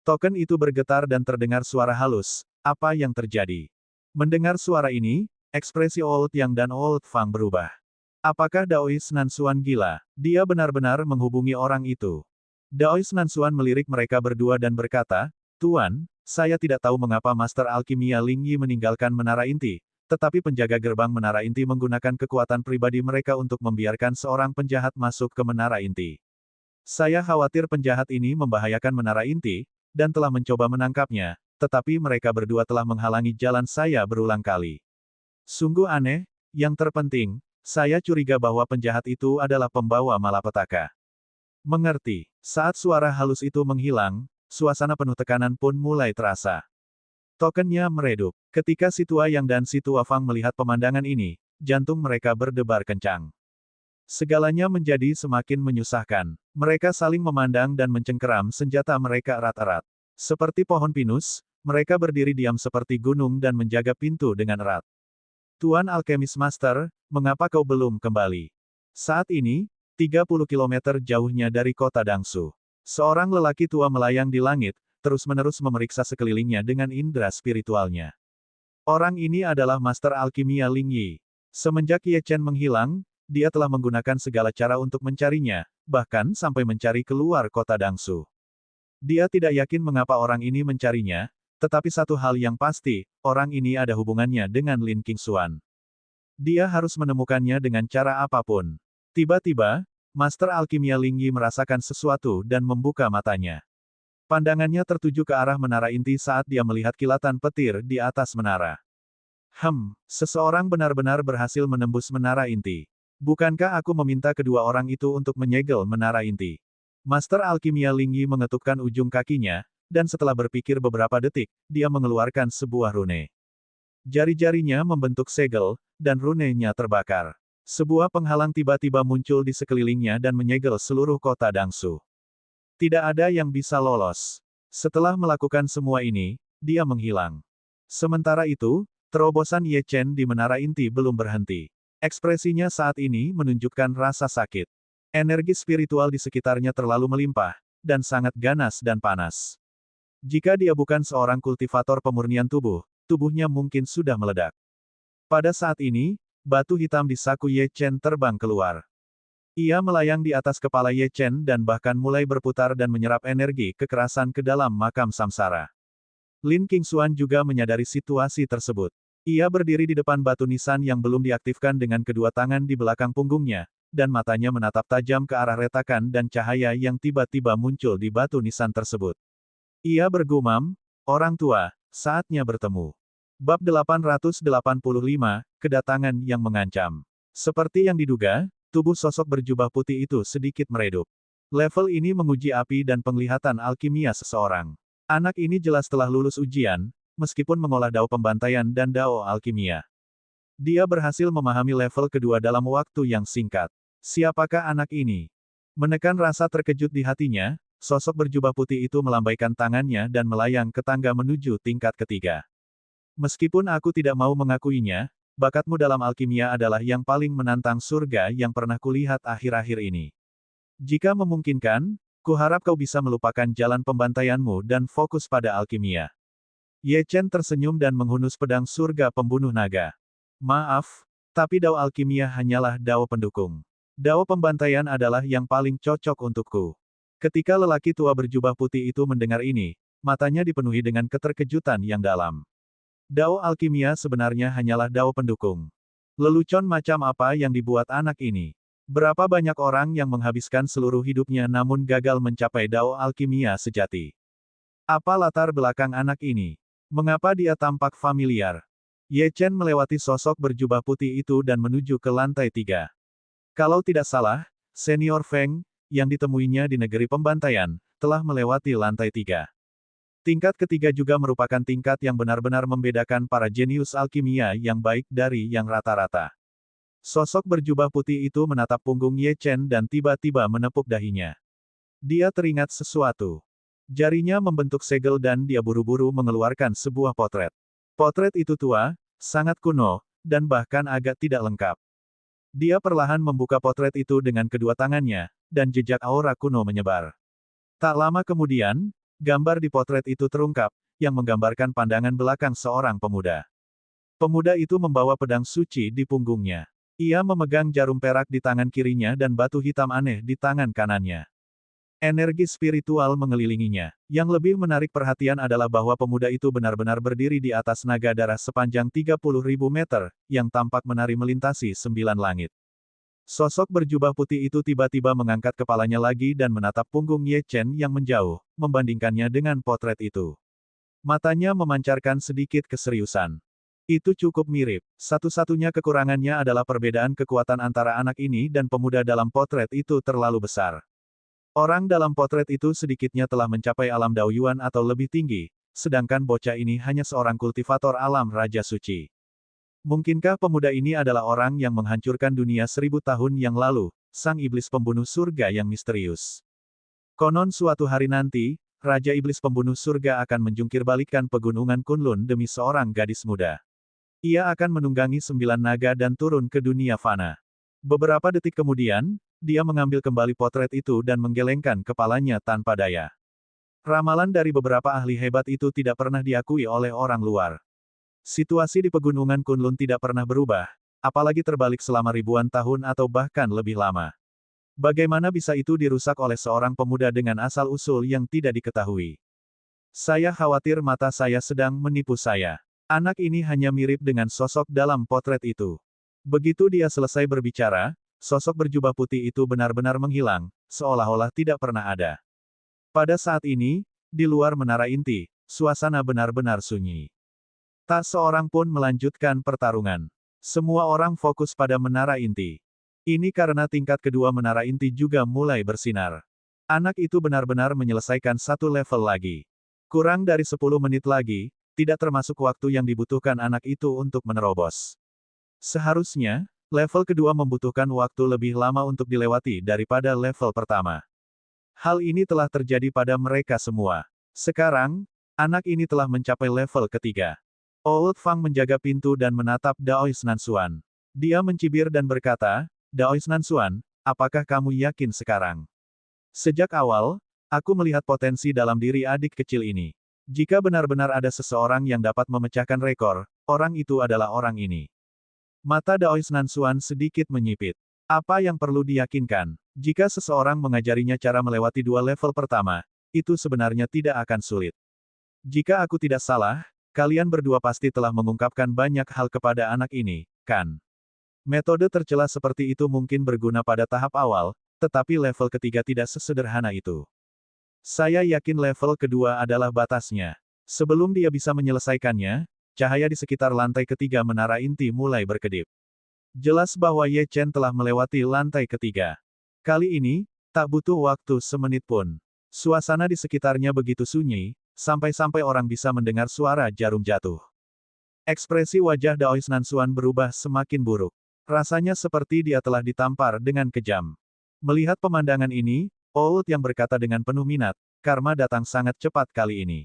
Token itu bergetar dan terdengar suara halus. Apa yang terjadi? Mendengar suara ini, ekspresi Old Yang dan Old Fang berubah. Apakah Daois Nansuan gila? Dia benar-benar menghubungi orang itu. Daois Nansuan melirik mereka berdua dan berkata, Tuan, saya tidak tahu mengapa Master Alkimia Ling Yi meninggalkan menara inti, tetapi penjaga gerbang menara inti menggunakan kekuatan pribadi mereka untuk membiarkan seorang penjahat masuk ke menara inti. Saya khawatir penjahat ini membahayakan menara inti, dan telah mencoba menangkapnya, tetapi mereka berdua telah menghalangi jalan saya berulang kali. Sungguh aneh, yang terpenting, saya curiga bahwa penjahat itu adalah pembawa malapetaka. Mengerti, saat suara halus itu menghilang, suasana penuh tekanan pun mulai terasa. Tokennya meredup. Ketika Si Tuayang dan Si Tuafang melihat pemandangan ini, jantung mereka berdebar kencang. Segalanya menjadi semakin menyusahkan. Mereka saling memandang dan mencengkeram senjata mereka erat-erat. Seperti pohon pinus, mereka berdiri diam seperti gunung dan menjaga pintu dengan erat. Tuan Alkemis Master, mengapa kau belum kembali? Saat ini, 30 kilometer jauhnya dari kota Dangsu. Seorang lelaki tua melayang di langit, terus-menerus memeriksa sekelilingnya dengan indera spiritualnya. Orang ini adalah Master Alkimia Ling Yi. Semenjak Ye Chen menghilang, dia telah menggunakan segala cara untuk mencarinya, bahkan sampai mencari keluar kota Dangsu. Dia tidak yakin mengapa orang ini mencarinya, tetapi satu hal yang pasti, orang ini ada hubungannya dengan Lin Qingxuan. Dia harus menemukannya dengan cara apapun. Tiba-tiba, Master Alkimia Ling Yi merasakan sesuatu dan membuka matanya. Pandangannya tertuju ke arah menara inti saat dia melihat kilatan petir di atas menara. Seseorang benar-benar berhasil menembus menara inti. Bukankah aku meminta kedua orang itu untuk menyegel menara inti? Master Alkimia Ling Yi mengetukkan ujung kakinya, dan setelah berpikir beberapa detik, dia mengeluarkan sebuah rune. Jari-jarinya membentuk segel, dan runenya terbakar. Sebuah penghalang tiba-tiba muncul di sekelilingnya dan menyegel seluruh kota Dangsu. Tidak ada yang bisa lolos. Setelah melakukan semua ini, dia menghilang. Sementara itu, terobosan Ye Chen di menara inti belum berhenti. Ekspresinya saat ini menunjukkan rasa sakit. Energi spiritual di sekitarnya terlalu melimpah, dan sangat ganas dan panas. Jika dia bukan seorang kultivator pemurnian tubuh, tubuhnya mungkin sudah meledak. Pada saat ini, batu hitam di saku Ye Chen terbang keluar. Ia melayang di atas kepala Ye Chen dan bahkan mulai berputar dan menyerap energi kekerasan ke dalam makam samsara. Lin Qingxuan juga menyadari situasi tersebut. Ia berdiri di depan batu nisan yang belum diaktifkan dengan kedua tangan di belakang punggungnya, dan matanya menatap tajam ke arah retakan dan cahaya yang tiba-tiba muncul di batu nisan tersebut. Ia bergumam, orang tua, saatnya bertemu. Bab 885, Kedatangan yang Mengancam. Seperti yang diduga, tubuh sosok berjubah putih itu sedikit meredup. Level ini menguji api dan penglihatan alkimia seseorang. Anak ini jelas telah lulus ujian, meskipun mengolah dao pembantaian dan dao alkimia. Dia berhasil memahami level kedua dalam waktu yang singkat. Siapakah anak ini? Menekan rasa terkejut di hatinya, sosok berjubah putih itu melambaikan tangannya dan melayang ke tangga menuju tingkat ketiga. Meskipun aku tidak mau mengakuinya, bakatmu dalam alkimia adalah yang paling menantang surga yang pernah kulihat akhir-akhir ini. Jika memungkinkan, kuharap kau bisa melupakan jalan pembantaianmu dan fokus pada alkimia. Ye Chen tersenyum dan menghunus pedang surga pembunuh naga. Maaf, tapi dao alkimia hanyalah dao pendukung. Dao pembantaian adalah yang paling cocok untukku. Ketika lelaki tua berjubah putih itu mendengar ini, matanya dipenuhi dengan keterkejutan yang dalam. Dao alkimia sebenarnya hanyalah dao pendukung. Lelucon macam apa yang dibuat anak ini? Berapa banyak orang yang menghabiskan seluruh hidupnya namun gagal mencapai dao alkimia sejati? Apa latar belakang anak ini? Mengapa dia tampak familiar? Ye Chen melewati sosok berjubah putih itu dan menuju ke lantai 3. Kalau tidak salah, Senior Feng, yang ditemuinya di negeri pembantaian, telah melewati lantai 3. Tingkat ketiga juga merupakan tingkat yang benar-benar membedakan para jenius alkimia yang baik dari yang rata-rata. Sosok berjubah putih itu menatap punggung Ye Chen dan tiba-tiba menepuk dahinya. Dia teringat sesuatu. Jarinya membentuk segel dan dia buru-buru mengeluarkan sebuah potret. Potret itu tua, sangat kuno, dan bahkan agak tidak lengkap. Dia perlahan membuka potret itu dengan kedua tangannya, dan jejak aura kuno menyebar. Tak lama kemudian, gambar di potret itu terungkap, yang menggambarkan pandangan belakang seorang pemuda. Pemuda itu membawa pedang suci di punggungnya. Ia memegang jarum perak di tangan kirinya dan batu hitam aneh di tangan kanannya. Energi spiritual mengelilinginya. Yang lebih menarik perhatian adalah bahwa pemuda itu benar-benar berdiri di atas naga darah sepanjang 30.000 meter, yang tampak menari melintasi 9 langit. Sosok berjubah putih itu tiba-tiba mengangkat kepalanya lagi dan menatap punggung Ye Chen yang menjauh, membandingkannya dengan potret itu. Matanya memancarkan sedikit keseriusan. Itu cukup mirip. Satu-satunya kekurangannya adalah perbedaan kekuatan antara anak ini dan pemuda dalam potret itu terlalu besar. Orang dalam potret itu sedikitnya telah mencapai alam Daoyuan atau lebih tinggi, sedangkan bocah ini hanya seorang kultivator alam Raja Suci. Mungkinkah pemuda ini adalah orang yang menghancurkan dunia 1000 tahun yang lalu, sang iblis pembunuh surga yang misterius? Konon suatu hari nanti, Raja Iblis Pembunuh Surga akan menjungkirbalikkan pegunungan Kunlun demi seorang gadis muda. Ia akan menunggangi 9 naga dan turun ke dunia fana. Beberapa detik kemudian, dia mengambil kembali potret itu dan menggelengkan kepalanya tanpa daya. Ramalan dari beberapa ahli hebat itu tidak pernah diakui oleh orang luar. Situasi di pegunungan Kunlun tidak pernah berubah, apalagi terbalik selama ribuan tahun atau bahkan lebih lama. Bagaimana bisa itu dirusak oleh seorang pemuda dengan asal-usul yang tidak diketahui? Saya khawatir mata saya sedang menipu saya. Anak ini hanya mirip dengan sosok dalam potret itu. Begitu dia selesai berbicara, sosok berjubah putih itu benar-benar menghilang, seolah-olah tidak pernah ada. Pada saat ini, di luar menara inti, suasana benar-benar sunyi. Tak seorang pun melanjutkan pertarungan. Semua orang fokus pada menara inti. Ini karena tingkat kedua menara inti juga mulai bersinar. Anak itu benar-benar menyelesaikan satu level lagi. Kurang dari 10 menit lagi, tidak termasuk waktu yang dibutuhkan anak itu untuk menerobos. Seharusnya, level kedua membutuhkan waktu lebih lama untuk dilewati daripada level pertama. Hal ini telah terjadi pada mereka semua. Sekarang, anak ini telah mencapai level ketiga. Old Fang menjaga pintu dan menatap Daois Nansuan. Dia mencibir dan berkata, Daois Nansuan, apakah kamu yakin sekarang? Sejak awal, aku melihat potensi dalam diri adik kecil ini. Jika benar-benar ada seseorang yang dapat memecahkan rekor, orang itu adalah orang ini. Mata Daois Nansuan sedikit menyipit. Apa yang perlu diyakinkan? Jika seseorang mengajarinya cara melewati 2 level pertama, itu sebenarnya tidak akan sulit. Jika aku tidak salah, kalian berdua pasti telah mengungkapkan banyak hal kepada anak ini, kan? Metode tercela seperti itu mungkin berguna pada tahap awal, tetapi level ketiga tidak sesederhana itu. Saya yakin level kedua adalah batasnya. Sebelum dia bisa menyelesaikannya, cahaya di sekitar lantai ketiga menara inti mulai berkedip. Jelas bahwa Ye Chen telah melewati lantai ketiga. Kali ini, tak butuh waktu semenit pun. Suasana di sekitarnya begitu sunyi, sampai-sampai orang bisa mendengar suara jarum jatuh. Ekspresi wajah Daois Nansuan berubah semakin buruk. Rasanya seperti dia telah ditampar dengan kejam. Melihat pemandangan ini, Oud yang berkata dengan penuh minat, karma datang sangat cepat kali ini.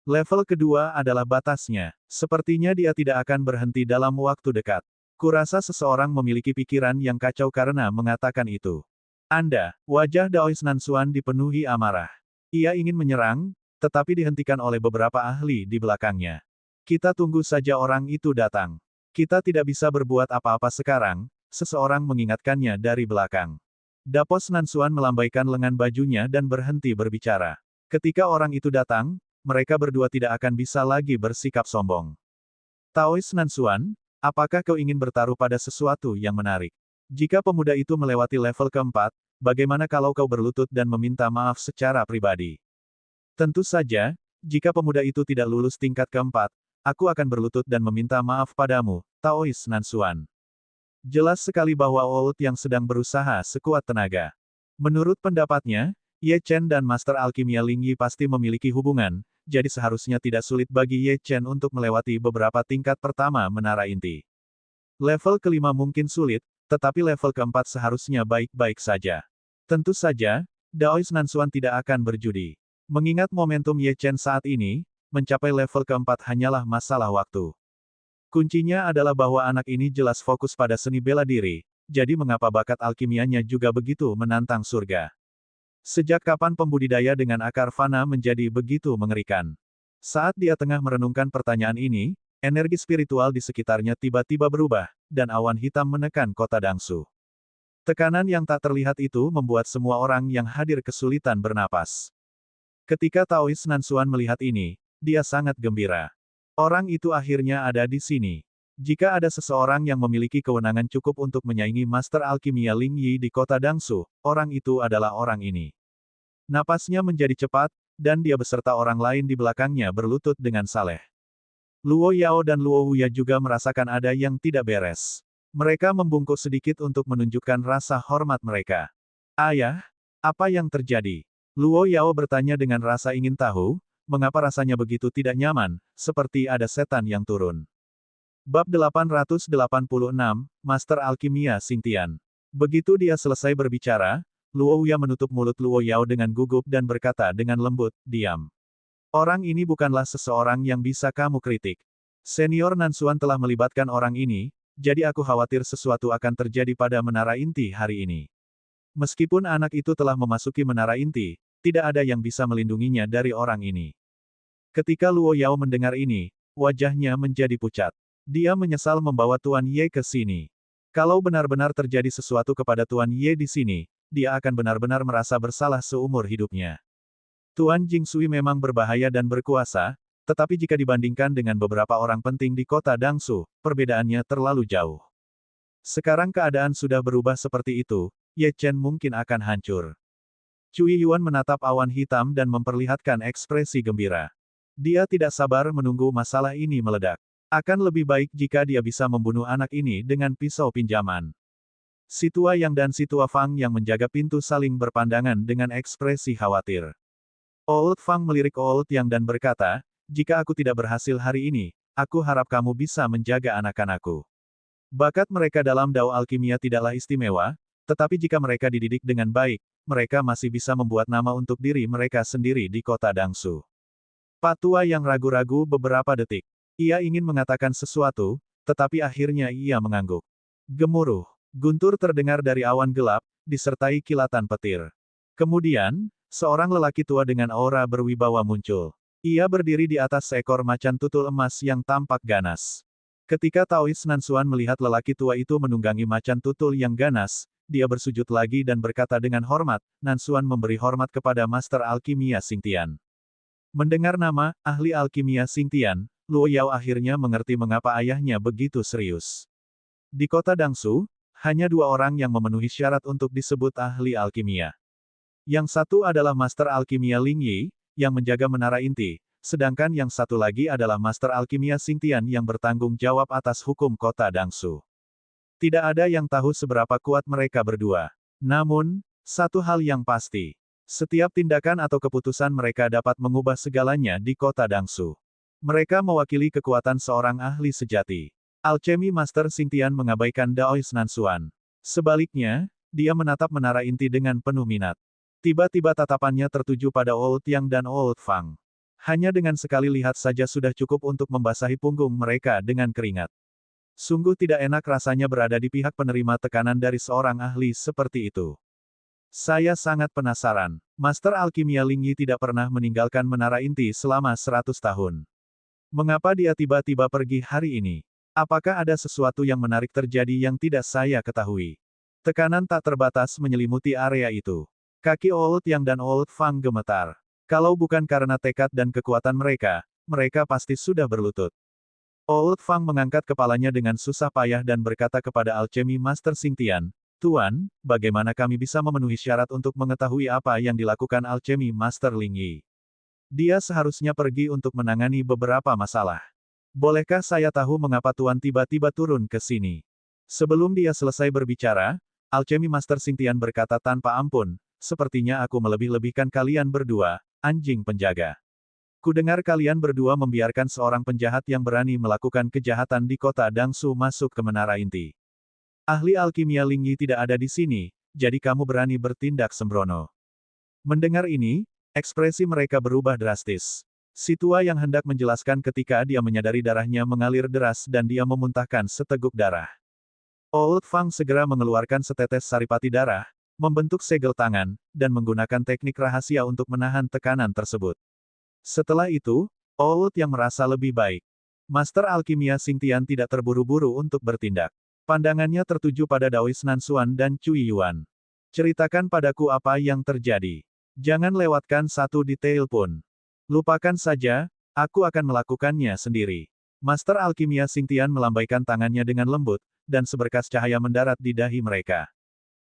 Level kedua adalah batasnya. Sepertinya dia tidak akan berhenti dalam waktu dekat. Kurasa seseorang memiliki pikiran yang kacau karena mengatakan itu. Wajah Daois Nansuan dipenuhi amarah. Ia ingin menyerang, tetapi dihentikan oleh beberapa ahli di belakangnya. Kita tunggu saja orang itu datang. Kita tidak bisa berbuat apa-apa sekarang, seseorang mengingatkannya dari belakang. Dapos Nansuan melambaikan lengan bajunya dan berhenti berbicara. Ketika orang itu datang, mereka berdua tidak akan bisa lagi bersikap sombong. Taois Nansuan, apakah kau ingin bertaruh pada sesuatu yang menarik? Jika pemuda itu melewati level keempat, bagaimana kalau kau berlutut dan meminta maaf secara pribadi? Tentu saja, jika pemuda itu tidak lulus tingkat keempat, aku akan berlutut dan meminta maaf padamu, Taois Nansuan. Jelas sekali bahwa Oud yang sedang berusaha sekuat tenaga. Menurut pendapatnya, Ye Chen dan Master Alkimia Ling Yi pasti memiliki hubungan, jadi seharusnya tidak sulit bagi Ye Chen untuk melewati beberapa tingkat pertama menara inti. Level kelima mungkin sulit, tetapi level keempat seharusnya baik-baik saja. Tentu saja, Daois Nansuan tidak akan berjudi. Mengingat momentum Ye Chen saat ini, mencapai level keempat hanyalah masalah waktu. Kuncinya adalah bahwa anak ini jelas fokus pada seni bela diri, jadi mengapa bakat alkimianya juga begitu menantang surga. Sejak kapan pembudidaya dengan akar fana menjadi begitu mengerikan? Saat dia tengah merenungkan pertanyaan ini, energi spiritual di sekitarnya tiba-tiba berubah, dan awan hitam menekan kota Dangsu. Tekanan yang tak terlihat itu membuat semua orang yang hadir kesulitan bernapas. Ketika Taois Nansuan melihat ini, dia sangat gembira. Orang itu akhirnya ada di sini. Jika ada seseorang yang memiliki kewenangan cukup untuk menyaingi Master Alkimia Ling Yi di kota Dangsu, orang itu adalah orang ini. Napasnya menjadi cepat, dan dia beserta orang lain di belakangnya berlutut dengan saleh. Luo Yao dan Luo Huya juga merasakan ada yang tidak beres. Mereka membungkuk sedikit untuk menunjukkan rasa hormat mereka. Ayah, apa yang terjadi? Luo Yao bertanya dengan rasa ingin tahu, mengapa rasanya begitu tidak nyaman, seperti ada setan yang turun. Bab 886, Master Alkimia Xingtian. Begitu dia selesai berbicara, Luo Huya menutup mulut Luo Yao dengan gugup dan berkata dengan lembut, diam. Orang ini bukanlah seseorang yang bisa kamu kritik. Senior Nansuan telah melibatkan orang ini, jadi aku khawatir sesuatu akan terjadi pada Menara Inti hari ini. Meskipun anak itu telah memasuki Menara Inti, tidak ada yang bisa melindunginya dari orang ini. Ketika Luo Yao mendengar ini, wajahnya menjadi pucat. Dia menyesal membawa Tuan Ye ke sini. Kalau benar-benar terjadi sesuatu kepada Tuan Ye di sini, dia akan benar-benar merasa bersalah seumur hidupnya. Tuan Jingsui memang berbahaya dan berkuasa, tetapi jika dibandingkan dengan beberapa orang penting di kota Dangsu, perbedaannya terlalu jauh. Sekarang keadaan sudah berubah seperti itu, Ye Chen mungkin akan hancur. Cui Yuan menatap awan hitam dan memperlihatkan ekspresi gembira. Dia tidak sabar menunggu masalah ini meledak. Akan lebih baik jika dia bisa membunuh anak ini dengan pisau pinjaman. Si Tua Yang dan si Tua Fang yang menjaga pintu saling berpandangan dengan ekspresi khawatir. Old Fang melirik Old Yang dan berkata, jika aku tidak berhasil hari ini, aku harap kamu bisa menjaga anak-anakku. Bakat mereka dalam Dao Alkimia tidaklah istimewa, tetapi jika mereka dididik dengan baik, mereka masih bisa membuat nama untuk diri mereka sendiri di kota Dangsu. Pak Tua Yang ragu-ragu beberapa detik. Ia ingin mengatakan sesuatu, tetapi akhirnya ia mengangguk. Gemuruh. Guntur terdengar dari awan gelap, disertai kilatan petir. Kemudian, seorang lelaki tua dengan aura berwibawa muncul. Ia berdiri di atas seekor macan tutul emas yang tampak ganas. Ketika Taois Nansuan melihat lelaki tua itu menunggangi macan tutul yang ganas, dia bersujud lagi dan berkata dengan hormat, Nansuan memberi hormat kepada Master Alkimia Xingtian. Mendengar nama, ahli alkimia Xingtian, Luo Yao akhirnya mengerti mengapa ayahnya begitu serius. Di kota Dangsu, hanya dua orang yang memenuhi syarat untuk disebut ahli alkimia. Yang satu adalah Master Alkimia Ling Yi, yang menjaga Menara Inti, sedangkan yang satu lagi adalah Master Alkimia Xingtian yang bertanggung jawab atas hukum kota Dangsu. Tidak ada yang tahu seberapa kuat mereka berdua. Namun, satu hal yang pasti. Setiap tindakan atau keputusan mereka dapat mengubah segalanya di kota Dangsu. Mereka mewakili kekuatan seorang ahli sejati. Alchemy Master Xingtian mengabaikan Daois Nansuan. Sebaliknya, dia menatap Menara Inti dengan penuh minat. Tiba-tiba tatapannya tertuju pada Old Yang dan Old Fang. Hanya dengan sekali lihat saja sudah cukup untuk membasahi punggung mereka dengan keringat. Sungguh tidak enak rasanya berada di pihak penerima tekanan dari seorang ahli seperti itu. Saya sangat penasaran. Master Alkimia Ling Yi tidak pernah meninggalkan Menara Inti selama 100 tahun. Mengapa dia tiba-tiba pergi hari ini? Apakah ada sesuatu yang menarik terjadi yang tidak saya ketahui? Tekanan tak terbatas menyelimuti area itu. Kaki Old Yang dan Old Fang gemetar. Kalau bukan karena tekad dan kekuatan mereka, mereka pasti sudah berlutut. Old Fang mengangkat kepalanya dengan susah payah dan berkata kepada Alchemy Master Xingtian, Tuan, bagaimana kami bisa memenuhi syarat untuk mengetahui apa yang dilakukan Alchemy Master Ling Yi? Dia seharusnya pergi untuk menangani beberapa masalah. Bolehkah saya tahu mengapa Tuan tiba-tiba turun ke sini? Sebelum dia selesai berbicara, Alchemy Master Xingtian berkata tanpa ampun, sepertinya aku melebih-lebihkan kalian berdua, anjing penjaga. Kudengar kalian berdua membiarkan seorang penjahat yang berani melakukan kejahatan di kota Dangsu masuk ke Menara Inti. Ahli alkimia Ling Yi tidak ada di sini, jadi kamu berani bertindak sembrono. Mendengar ini, ekspresi mereka berubah drastis. Si tua yang hendak menjelaskan ketika dia menyadari darahnya mengalir deras dan dia memuntahkan seteguk darah. Old Fang segera mengeluarkan setetes saripati darah, membentuk segel tangan, dan menggunakan teknik rahasia untuk menahan tekanan tersebut. Setelah itu, Old yang merasa lebih baik. Master Alkimia Xingtian tidak terburu-buru untuk bertindak. Pandangannya tertuju pada Daois Nanxuan dan Cui Yuan. Ceritakan padaku apa yang terjadi. Jangan lewatkan satu detail pun. Lupakan saja, aku akan melakukannya sendiri. Master Alkimia Xingtian melambaikan tangannya dengan lembut, dan seberkas cahaya mendarat di dahi mereka.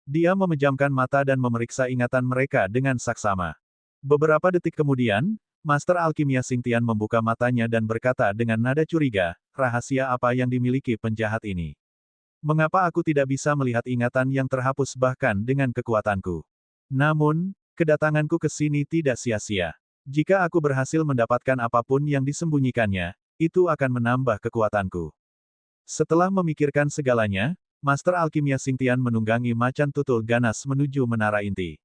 Dia memejamkan mata dan memeriksa ingatan mereka dengan saksama. Beberapa detik kemudian, Master Alkimia Xingtian membuka matanya dan berkata dengan nada curiga, rahasia apa yang dimiliki penjahat ini? Mengapa aku tidak bisa melihat ingatan yang terhapus bahkan dengan kekuatanku? Namun, kedatanganku ke sini tidak sia-sia. Jika aku berhasil mendapatkan apapun yang disembunyikannya, itu akan menambah kekuatanku. Setelah memikirkan segalanya, Master Alkimia Xingtian menunggangi macan tutul ganas menuju menara inti.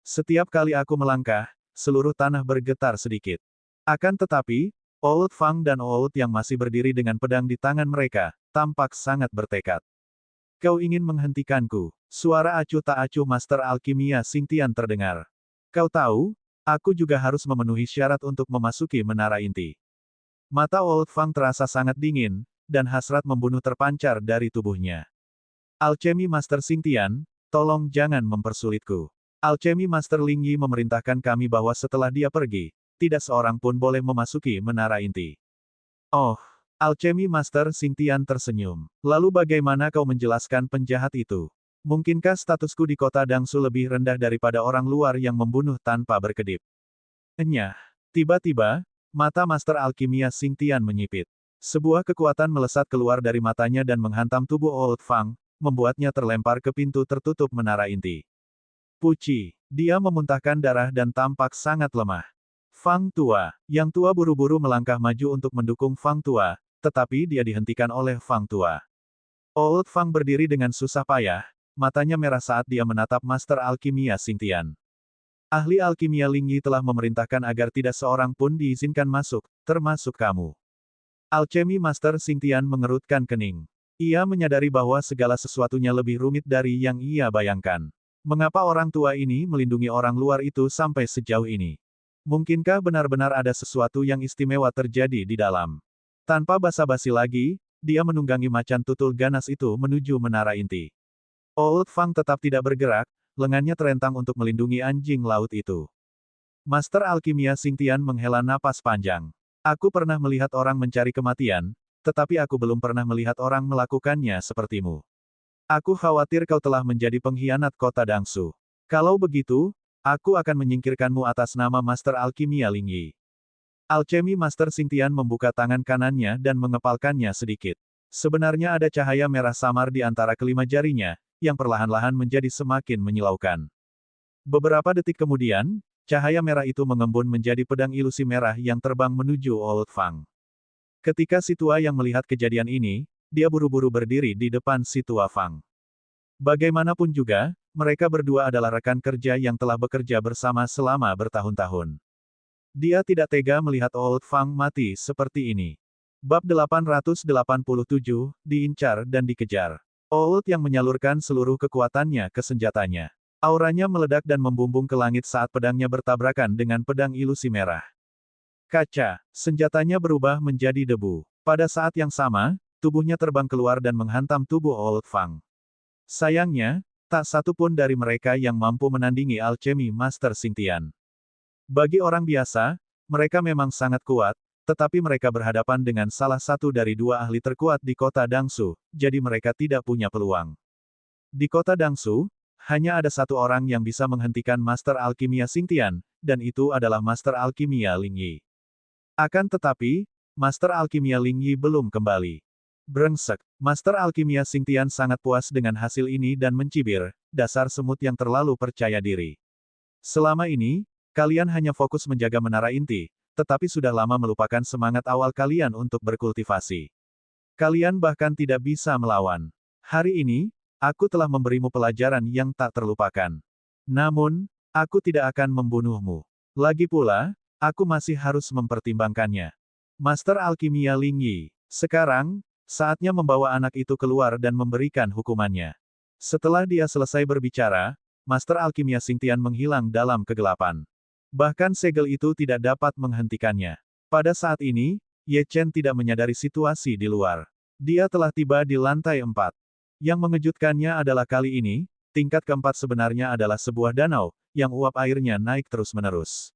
Setiap kali aku melangkah, seluruh tanah bergetar sedikit. Akan tetapi, Old Fang dan Old yang masih berdiri dengan pedang di tangan mereka, tampak sangat bertekad. Kau ingin menghentikanku? Suara acuh tak acuh Master Alkimia Xingtian terdengar. Kau tahu, aku juga harus memenuhi syarat untuk memasuki menara inti. Mata Old Fang terasa sangat dingin, dan hasrat membunuh terpancar dari tubuhnya. Alchemy Master Xingtian, tolong jangan mempersulitku. Alchemy Master Ling Yi memerintahkan kami bahwa setelah dia pergi, tidak seorang pun boleh memasuki menara inti. Oh, Alchemy Master Xingtian tersenyum. Lalu bagaimana kau menjelaskan penjahat itu? Mungkinkah statusku di kota Dangsu lebih rendah daripada orang luar yang membunuh tanpa berkedip? Enyah. Tiba-tiba, mata Master Alkimia Xingtian menyipit. Sebuah kekuatan melesat keluar dari matanya dan menghantam tubuh Old Fang, membuatnya terlempar ke pintu tertutup menara inti. Puci. Dia memuntahkan darah dan tampak sangat lemah. Fang tua. Yang tua buru-buru melangkah maju untuk mendukung Fang tua, tetapi dia dihentikan oleh Fang tua. Old Fang berdiri dengan susah payah, matanya merah saat dia menatap Master Alkimia Xingtian. Ahli alkimia Ling Yi telah memerintahkan agar tidak seorang pun diizinkan masuk, termasuk kamu. Alchemy Master Xingtian mengerutkan kening. Ia menyadari bahwa segala sesuatunya lebih rumit dari yang ia bayangkan. Mengapa orang tua ini melindungi orang luar itu sampai sejauh ini? Mungkinkah benar-benar ada sesuatu yang istimewa terjadi di dalam? Tanpa basa-basi lagi, dia menunggangi macan tutul ganas itu menuju menara inti. Old Fang tetap tidak bergerak, lengannya terentang untuk melindungi anjing laut itu. Master Alkimia Xingtian menghela napas panjang. Aku pernah melihat orang mencari kematian, tetapi aku belum pernah melihat orang melakukannya sepertimu. Aku khawatir kau telah menjadi pengkhianat kota Dangsu. Kalau begitu, aku akan menyingkirkanmu atas nama Master Alkimia Ling Yi. Alchemy Master Xingtian membuka tangan kanannya dan mengepalkannya sedikit. Sebenarnya ada cahaya merah samar di antara kelima jarinya, yang perlahan-lahan menjadi semakin menyilaukan. Beberapa detik kemudian, cahaya merah itu mengembun menjadi pedang ilusi merah yang terbang menuju Old Fang. Ketika si tua yang melihat kejadian ini, dia buru-buru berdiri di depan si tua Fang. Bagaimanapun juga, mereka berdua adalah rekan kerja yang telah bekerja bersama selama bertahun-tahun. Dia tidak tega melihat Old Fang mati seperti ini. Bab 887, diincar dan dikejar. Old yang menyalurkan seluruh kekuatannya ke senjatanya. Auranya meledak dan membumbung ke langit saat pedangnya bertabrakan dengan pedang ilusi merah. Kaca, senjatanya berubah menjadi debu. Pada saat yang sama, tubuhnya terbang keluar dan menghantam tubuh Old Fang. Sayangnya, tak satu pun dari mereka yang mampu menandingi Alchemy Master Xingtian. Bagi orang biasa, mereka memang sangat kuat, tetapi mereka berhadapan dengan salah satu dari dua ahli terkuat di kota Dangsu, jadi mereka tidak punya peluang. Di kota Dangsu, hanya ada satu orang yang bisa menghentikan Master Alkimia Xingtian, dan itu adalah Master Alkimia Ling Yi. Akan tetapi, Master Alkimia Ling Yi belum kembali. Brengsek, Master Alkimia Xingtian sangat puas dengan hasil ini dan mencibir, dasar semut yang terlalu percaya diri. Selama ini, kalian hanya fokus menjaga menara inti, tetapi sudah lama melupakan semangat awal kalian untuk berkultivasi. Kalian bahkan tidak bisa melawan. Hari ini, aku telah memberimu pelajaran yang tak terlupakan. Namun, aku tidak akan membunuhmu. Lagi pula, aku masih harus mempertimbangkannya. Master Alkimia Ling Yi, sekarang, saatnya membawa anak itu keluar dan memberikan hukumannya. Setelah dia selesai berbicara, Master Alkimia Xingtian menghilang dalam kegelapan. Bahkan segel itu tidak dapat menghentikannya. Pada saat ini, Ye Chen tidak menyadari situasi di luar. Dia telah tiba di lantai 4. Yang mengejutkannya adalah kali ini, tingkat keempat sebenarnya adalah sebuah danau, yang uap airnya naik terus-menerus.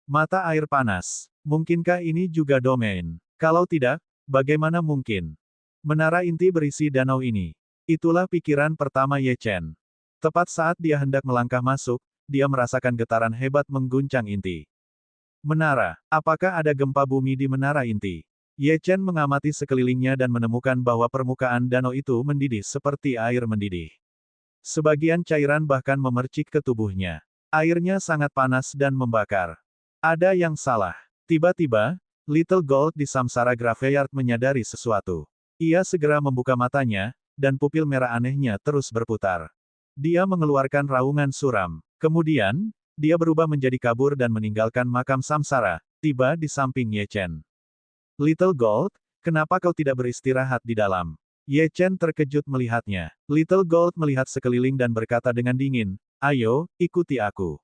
Mata air panas. Mungkinkah ini juga domain? Kalau tidak, bagaimana mungkin? Menara inti berisi danau ini. Itulah pikiran pertama Ye Chen. Tepat saat dia hendak melangkah masuk, dia merasakan getaran hebat mengguncang inti. Menara. Apakah ada gempa bumi di menara inti? Ye Chen mengamati sekelilingnya dan menemukan bahwa permukaan danau itu mendidih seperti air mendidih. Sebagian cairan bahkan memercik ke tubuhnya. Airnya sangat panas dan membakar. Ada yang salah. Tiba-tiba, Little Gold di Samsara Graveyard menyadari sesuatu. Ia segera membuka matanya, dan pupil merah anehnya terus berputar. Dia mengeluarkan raungan suram. Kemudian, dia berubah menjadi kabur dan meninggalkan makam Samsara, tiba di samping Ye Chen. Little Gold, kenapa kau tidak beristirahat di dalam? Ye Chen terkejut melihatnya. Little Gold melihat sekeliling dan berkata dengan dingin, ayo, ikuti aku.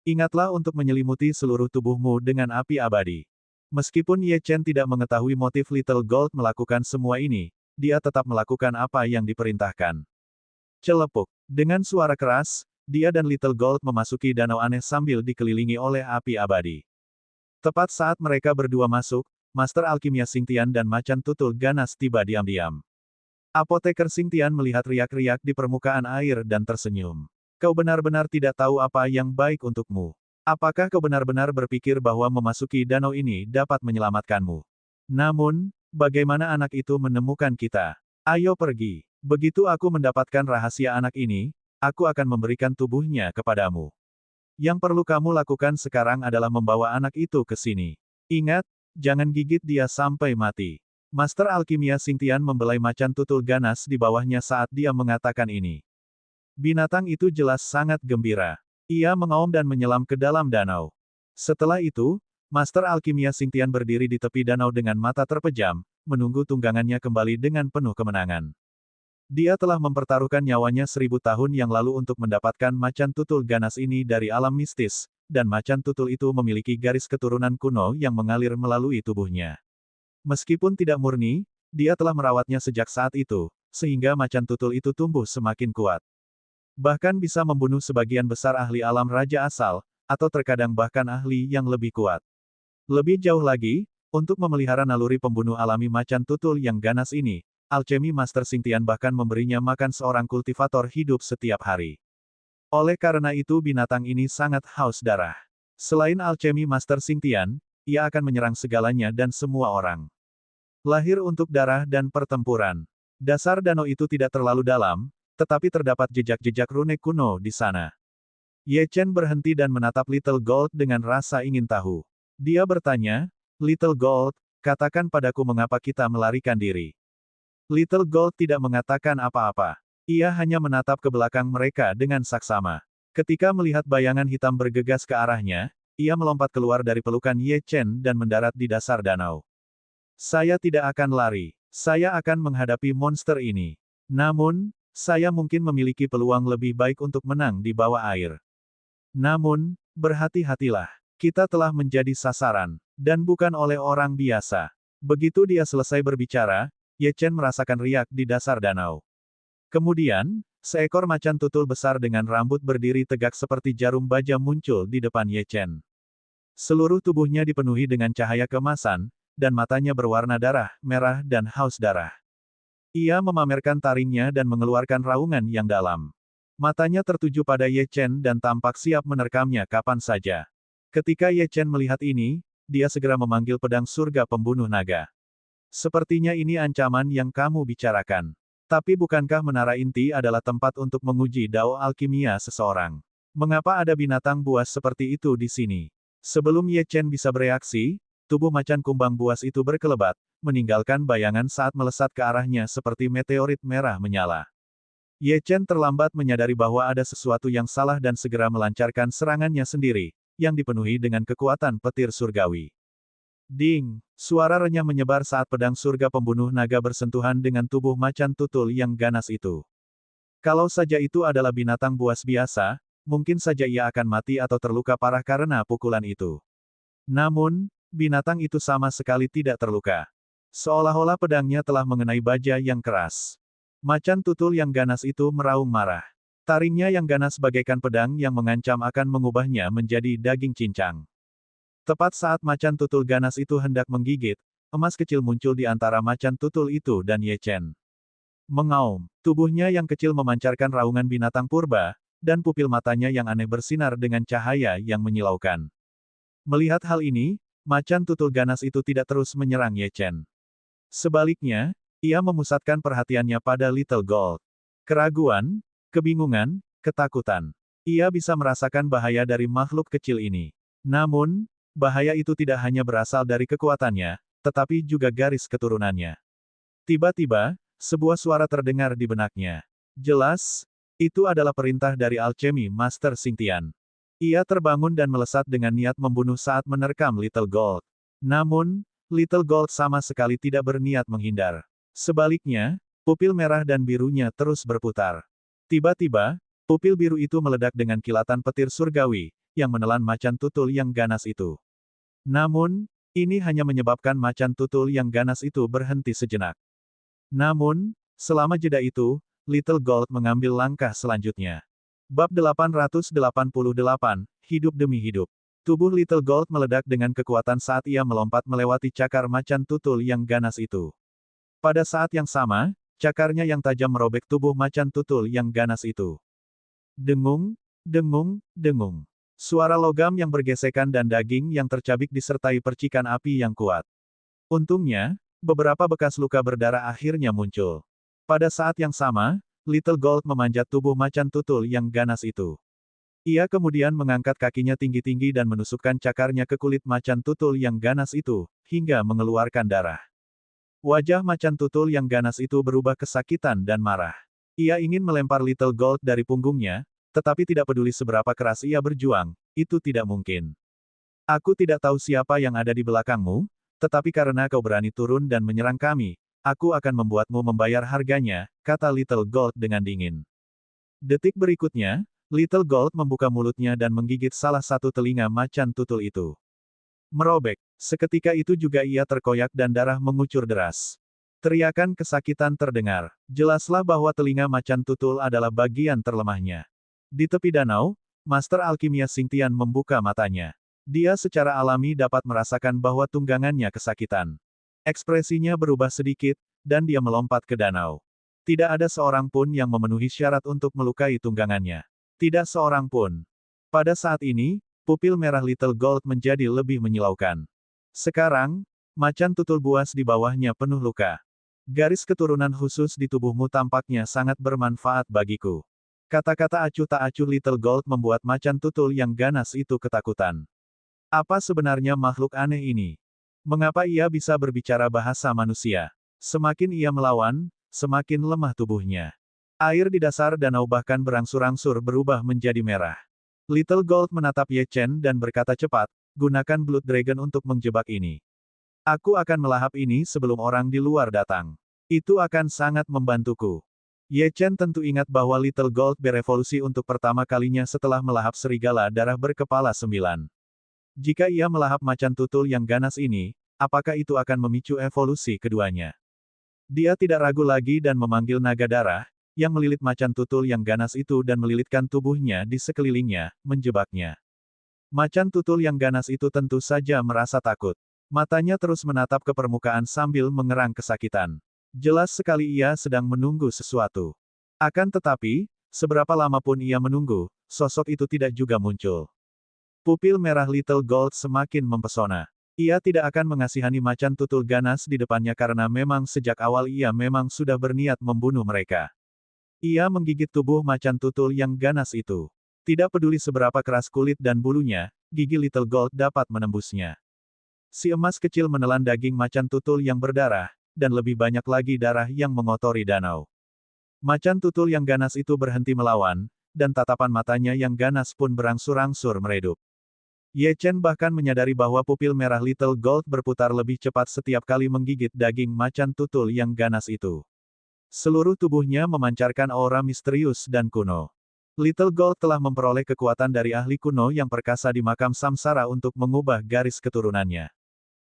Ingatlah untuk menyelimuti seluruh tubuhmu dengan api abadi. Meskipun Ye Chen tidak mengetahui motif Little Gold melakukan semua ini, dia tetap melakukan apa yang diperintahkan. Celepuk. Dengan suara keras, dia dan Little Gold memasuki danau aneh sambil dikelilingi oleh api abadi. Tepat saat mereka berdua masuk, Master Alkimia Xingtian dan Macan Tutul ganas tiba diam-diam. Apoteker Xingtian melihat riak-riak di permukaan air dan tersenyum. Kau benar-benar tidak tahu apa yang baik untukmu. Apakah kau benar-benar berpikir bahwa memasuki danau ini dapat menyelamatkanmu? Namun, bagaimana anak itu menemukan kita? Ayo pergi. Begitu aku mendapatkan rahasia anak ini, aku akan memberikan tubuhnya kepadamu. Yang perlu kamu lakukan sekarang adalah membawa anak itu ke sini. Ingat, jangan gigit dia sampai mati. Master Alkimia Xingtian membelai macan tutul ganas di bawahnya saat dia mengatakan ini. Binatang itu jelas sangat gembira. Ia mengaum dan menyelam ke dalam danau. Setelah itu, Master Alkimia Xingtian berdiri di tepi danau dengan mata terpejam, menunggu tunggangannya kembali dengan penuh kemenangan. Dia telah mempertaruhkan nyawanya 1000 tahun yang lalu untuk mendapatkan macan tutul ganas ini dari alam mistis, dan macan tutul itu memiliki garis keturunan kuno yang mengalir melalui tubuhnya. Meskipun tidak murni, dia telah merawatnya sejak saat itu, sehingga macan tutul itu tumbuh semakin kuat. Bahkan bisa membunuh sebagian besar ahli alam raja asal, atau terkadang bahkan ahli yang lebih kuat. Lebih jauh lagi, untuk memelihara naluri pembunuh alami macan tutul yang ganas ini, Alchemy Master Xingtian bahkan memberinya makan seorang kultivator hidup setiap hari. Oleh karena itu binatang ini sangat haus darah. Selain Alchemy Master Xingtian, ia akan menyerang segalanya dan semua orang. Lahir untuk darah dan pertempuran. Dasar danau itu tidak terlalu dalam, tetapi terdapat jejak-jejak rune kuno di sana. Ye Chen berhenti dan menatap Little Gold dengan rasa ingin tahu. Dia bertanya, Little Gold, katakan padaku mengapa kita melarikan diri. Little Gold tidak mengatakan apa-apa. Ia hanya menatap ke belakang mereka dengan saksama. Ketika melihat bayangan hitam bergegas ke arahnya, ia melompat keluar dari pelukan Ye Chen dan mendarat di dasar danau. Saya tidak akan lari. Saya akan menghadapi monster ini. Namun, saya mungkin memiliki peluang lebih baik untuk menang di bawah air. Namun, berhati-hatilah. Kita telah menjadi sasaran, dan bukan oleh orang biasa. Begitu dia selesai berbicara, Ye Chen merasakan riak di dasar danau. Kemudian, seekor macan tutul besar dengan rambut berdiri tegak seperti jarum baja muncul di depan Ye Chen. Seluruh tubuhnya dipenuhi dengan cahaya keemasan, dan matanya berwarna darah, merah dan haus darah. Ia memamerkan taringnya dan mengeluarkan raungan yang dalam. Matanya tertuju pada Ye Chen dan tampak siap menerkamnya kapan saja. Ketika Ye Chen melihat ini, dia segera memanggil pedang surga pembunuh naga. Sepertinya ini ancaman yang kamu bicarakan. Tapi bukankah menara inti adalah tempat untuk menguji dao alkimia seseorang? Mengapa ada binatang buas seperti itu di sini? Sebelum Ye Chen bisa bereaksi, tubuh macan kumbang buas itu berkelebat, meninggalkan bayangan saat melesat ke arahnya seperti meteorit merah menyala. Ye Chen terlambat menyadari bahwa ada sesuatu yang salah dan segera melancarkan serangannya sendiri, yang dipenuhi dengan kekuatan petir surgawi. Ding! Suara renyah menyebar saat pedang surga pembunuh naga bersentuhan dengan tubuh macan tutul yang ganas itu. Kalau saja itu adalah binatang buas biasa, mungkin saja ia akan mati atau terluka parah karena pukulan itu. Namun, binatang itu sama sekali tidak terluka. Seolah-olah pedangnya telah mengenai baja yang keras. Macan tutul yang ganas itu meraung marah. Taringnya yang ganas bagaikan pedang yang mengancam akan mengubahnya menjadi daging cincang. Tepat saat macan tutul ganas itu hendak menggigit, emas kecil muncul di antara macan tutul itu dan Ye Chen. Mengaum, tubuhnya yang kecil memancarkan raungan binatang purba, dan pupil matanya yang aneh bersinar dengan cahaya yang menyilaukan. Melihat hal ini, macan tutul ganas itu tidak terus menyerang Ye Chen. Sebaliknya, ia memusatkan perhatiannya pada Little Gold. Keraguan, kebingungan, ketakutan. Ia bisa merasakan bahaya dari makhluk kecil ini. Namun, bahaya itu tidak hanya berasal dari kekuatannya, tetapi juga garis keturunannya. Tiba-tiba, sebuah suara terdengar di benaknya. Jelas, itu adalah perintah dari alchemy Master Xingtian. Ia terbangun dan melesat dengan niat membunuh saat menerkam Little Gold. Namun, Little Gold sama sekali tidak berniat menghindar. Sebaliknya, pupil merah dan birunya terus berputar. Tiba-tiba, pupil biru itu meledak dengan kilatan petir surgawi, yang menelan macan tutul yang ganas itu. Namun, ini hanya menyebabkan macan tutul yang ganas itu berhenti sejenak. Namun, selama jeda itu, Little Gold mengambil langkah selanjutnya. Bab 888, Hidup Demi Hidup. Tubuh Little Gold meledak dengan kekuatan saat ia melompat melewati cakar macan tutul yang ganas itu. Pada saat yang sama, cakarnya yang tajam merobek tubuh macan tutul yang ganas itu. Dengung, dengung, dengung. Suara logam yang bergesekan dan daging yang tercabik disertai percikan api yang kuat. Untungnya, beberapa bekas luka berdarah akhirnya muncul. Pada saat yang sama, Little Gold memanjat tubuh macan tutul yang ganas itu. Ia kemudian mengangkat kakinya tinggi-tinggi dan menusukkan cakarnya ke kulit macan tutul yang ganas itu, hingga mengeluarkan darah. Wajah macan tutul yang ganas itu berubah kesakitan dan marah. Ia ingin melempar Little Gold dari punggungnya, tetapi tidak peduli seberapa keras ia berjuang, itu tidak mungkin. Aku tidak tahu siapa yang ada di belakangmu, tetapi karena kau berani turun dan menyerang kami, aku akan membuatmu membayar harganya, kata Little Gold dengan dingin. Detik berikutnya, Little Gold membuka mulutnya dan menggigit salah satu telinga macan tutul itu. Merobek. Seketika itu juga ia terkoyak dan darah mengucur deras. Teriakan kesakitan terdengar. Jelaslah bahwa telinga macan tutul adalah bagian terlemahnya. Di tepi danau, Master Alkimia Xingtian membuka matanya. Dia secara alami dapat merasakan bahwa tunggangannya kesakitan. Ekspresinya berubah sedikit, dan dia melompat ke danau. Tidak ada seorang pun yang memenuhi syarat untuk melukai tunggangannya. Tidak seorang pun. Pada saat ini, pupil merah Little Gold menjadi lebih menyilaukan. Sekarang, macan tutul buas di bawahnya penuh luka. Garis keturunan khusus di tubuhmu tampaknya sangat bermanfaat bagiku. Kata-kata acuh tak acuh Little Gold membuat macan tutul yang ganas itu ketakutan. Apa sebenarnya makhluk aneh ini? Mengapa ia bisa berbicara bahasa manusia? Semakin ia melawan, semakin lemah tubuhnya. Air di dasar danau bahkan berangsur-angsur berubah menjadi merah. Little Gold menatap Ye Chen dan berkata cepat, gunakan Blood Dragon untuk menjebak ini. Aku akan melahap ini sebelum orang di luar datang. Itu akan sangat membantuku. Ye Chen tentu ingat bahwa Little Gold berevolusi untuk pertama kalinya setelah melahap serigala darah berkepala 9. Jika ia melahap macan tutul yang ganas ini, apakah itu akan memicu evolusi keduanya? Dia tidak ragu lagi dan memanggil naga darah, yang melilit macan tutul yang ganas itu dan melilitkan tubuhnya di sekelilingnya, menjebaknya. Macan tutul yang ganas itu tentu saja merasa takut. Matanya terus menatap ke permukaan sambil mengerang kesakitan. Jelas sekali ia sedang menunggu sesuatu. Akan tetapi, seberapa lama pun ia menunggu, sosok itu tidak juga muncul. Pupil merah Little Gold semakin mempesona. Ia tidak akan mengasihani macan tutul ganas di depannya karena memang sejak awal ia memang sudah berniat membunuh mereka. Ia menggigit tubuh macan tutul yang ganas itu. Tidak peduli seberapa keras kulit dan bulunya, gigi Little Gold dapat menembusnya. Si emas kecil menelan daging macan tutul yang berdarah, dan lebih banyak lagi darah yang mengotori danau. Macan tutul yang ganas itu berhenti melawan, dan tatapan matanya yang ganas pun berangsur-angsur meredup. Ye Chen bahkan menyadari bahwa pupil merah Little Gold berputar lebih cepat setiap kali menggigit daging macan tutul yang ganas itu. Seluruh tubuhnya memancarkan aura misterius dan kuno. Little Gold telah memperoleh kekuatan dari ahli kuno yang perkasa di makam samsara untuk mengubah garis keturunannya.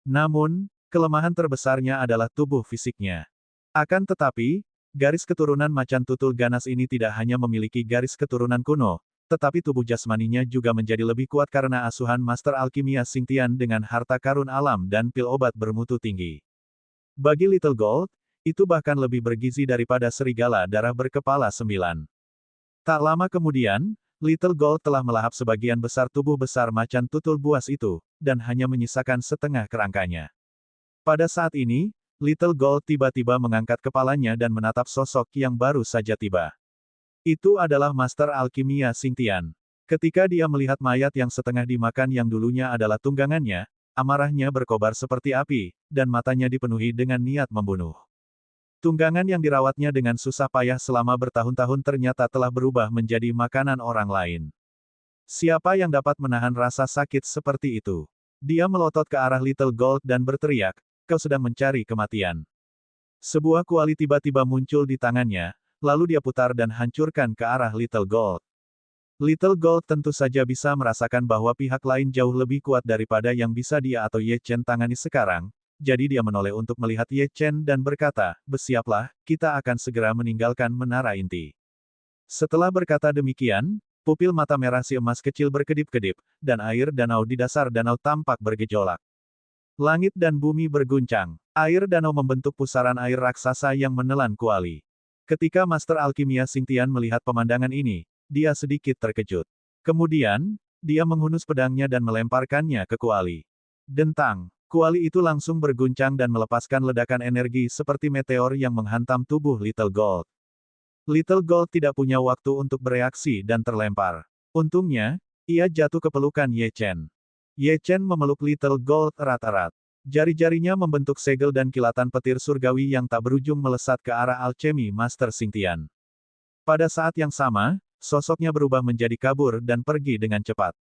Namun, kelemahan terbesarnya adalah tubuh fisiknya. Akan tetapi, Garis keturunan macan tutul ganas ini tidak hanya memiliki garis keturunan kuno, tetapi tubuh jasmaninya juga menjadi lebih kuat karena asuhan Master Alkimia Xingtian dengan harta karun alam dan pil obat bermutu tinggi. Bagi Little Gold, itu bahkan lebih bergizi daripada serigala darah berkepala 9. Tak lama kemudian, Little Gold telah melahap sebagian besar tubuh besar macan tutul buas itu, dan hanya menyisakan setengah kerangkanya. Pada saat ini, Little Gold tiba-tiba mengangkat kepalanya dan menatap sosok yang baru saja tiba. Itu adalah Master Alkimia Xingtian. Ketika dia melihat mayat yang setengah dimakan yang dulunya adalah tunggangannya, amarahnya berkobar seperti api, dan matanya dipenuhi dengan niat membunuh. Tunggangan yang dirawatnya dengan susah payah selama bertahun-tahun ternyata telah berubah menjadi makanan orang lain. Siapa yang dapat menahan rasa sakit seperti itu? Dia melotot ke arah Little Gold dan berteriak, "Kau sedang mencari kematian." Sebuah kuali tiba-tiba muncul di tangannya, lalu dia putar dan hancurkan ke arah Little Gold. Little Gold tentu saja bisa merasakan bahwa pihak lain jauh lebih kuat daripada yang bisa dia atau Ye Chen tangani sekarang, jadi dia menoleh untuk melihat Ye Chen dan berkata, "Bersiaplah, kita akan segera meninggalkan menara inti." Setelah berkata demikian, pupil mata merah si emas kecil berkedip-kedip, dan air danau di dasar danau tampak bergejolak. Langit dan bumi berguncang. Air danau membentuk pusaran air raksasa yang menelan kuali. Ketika Master Alkimia Xingtian melihat pemandangan ini, dia sedikit terkejut. Kemudian, dia menghunus pedangnya dan melemparkannya ke kuali. Dentang. Kuali itu langsung berguncang dan melepaskan ledakan energi seperti meteor yang menghantam tubuh Little Gold. Little Gold tidak punya waktu untuk bereaksi dan terlempar. Untungnya, ia jatuh ke pelukan Ye Chen. Ye Chen memeluk Little Gold erat-erat. Jari-jarinya membentuk segel dan kilatan petir surgawi yang tak berujung melesat ke arah alchemy Master Xingtian. Pada saat yang sama, sosoknya berubah menjadi kabur dan pergi dengan cepat.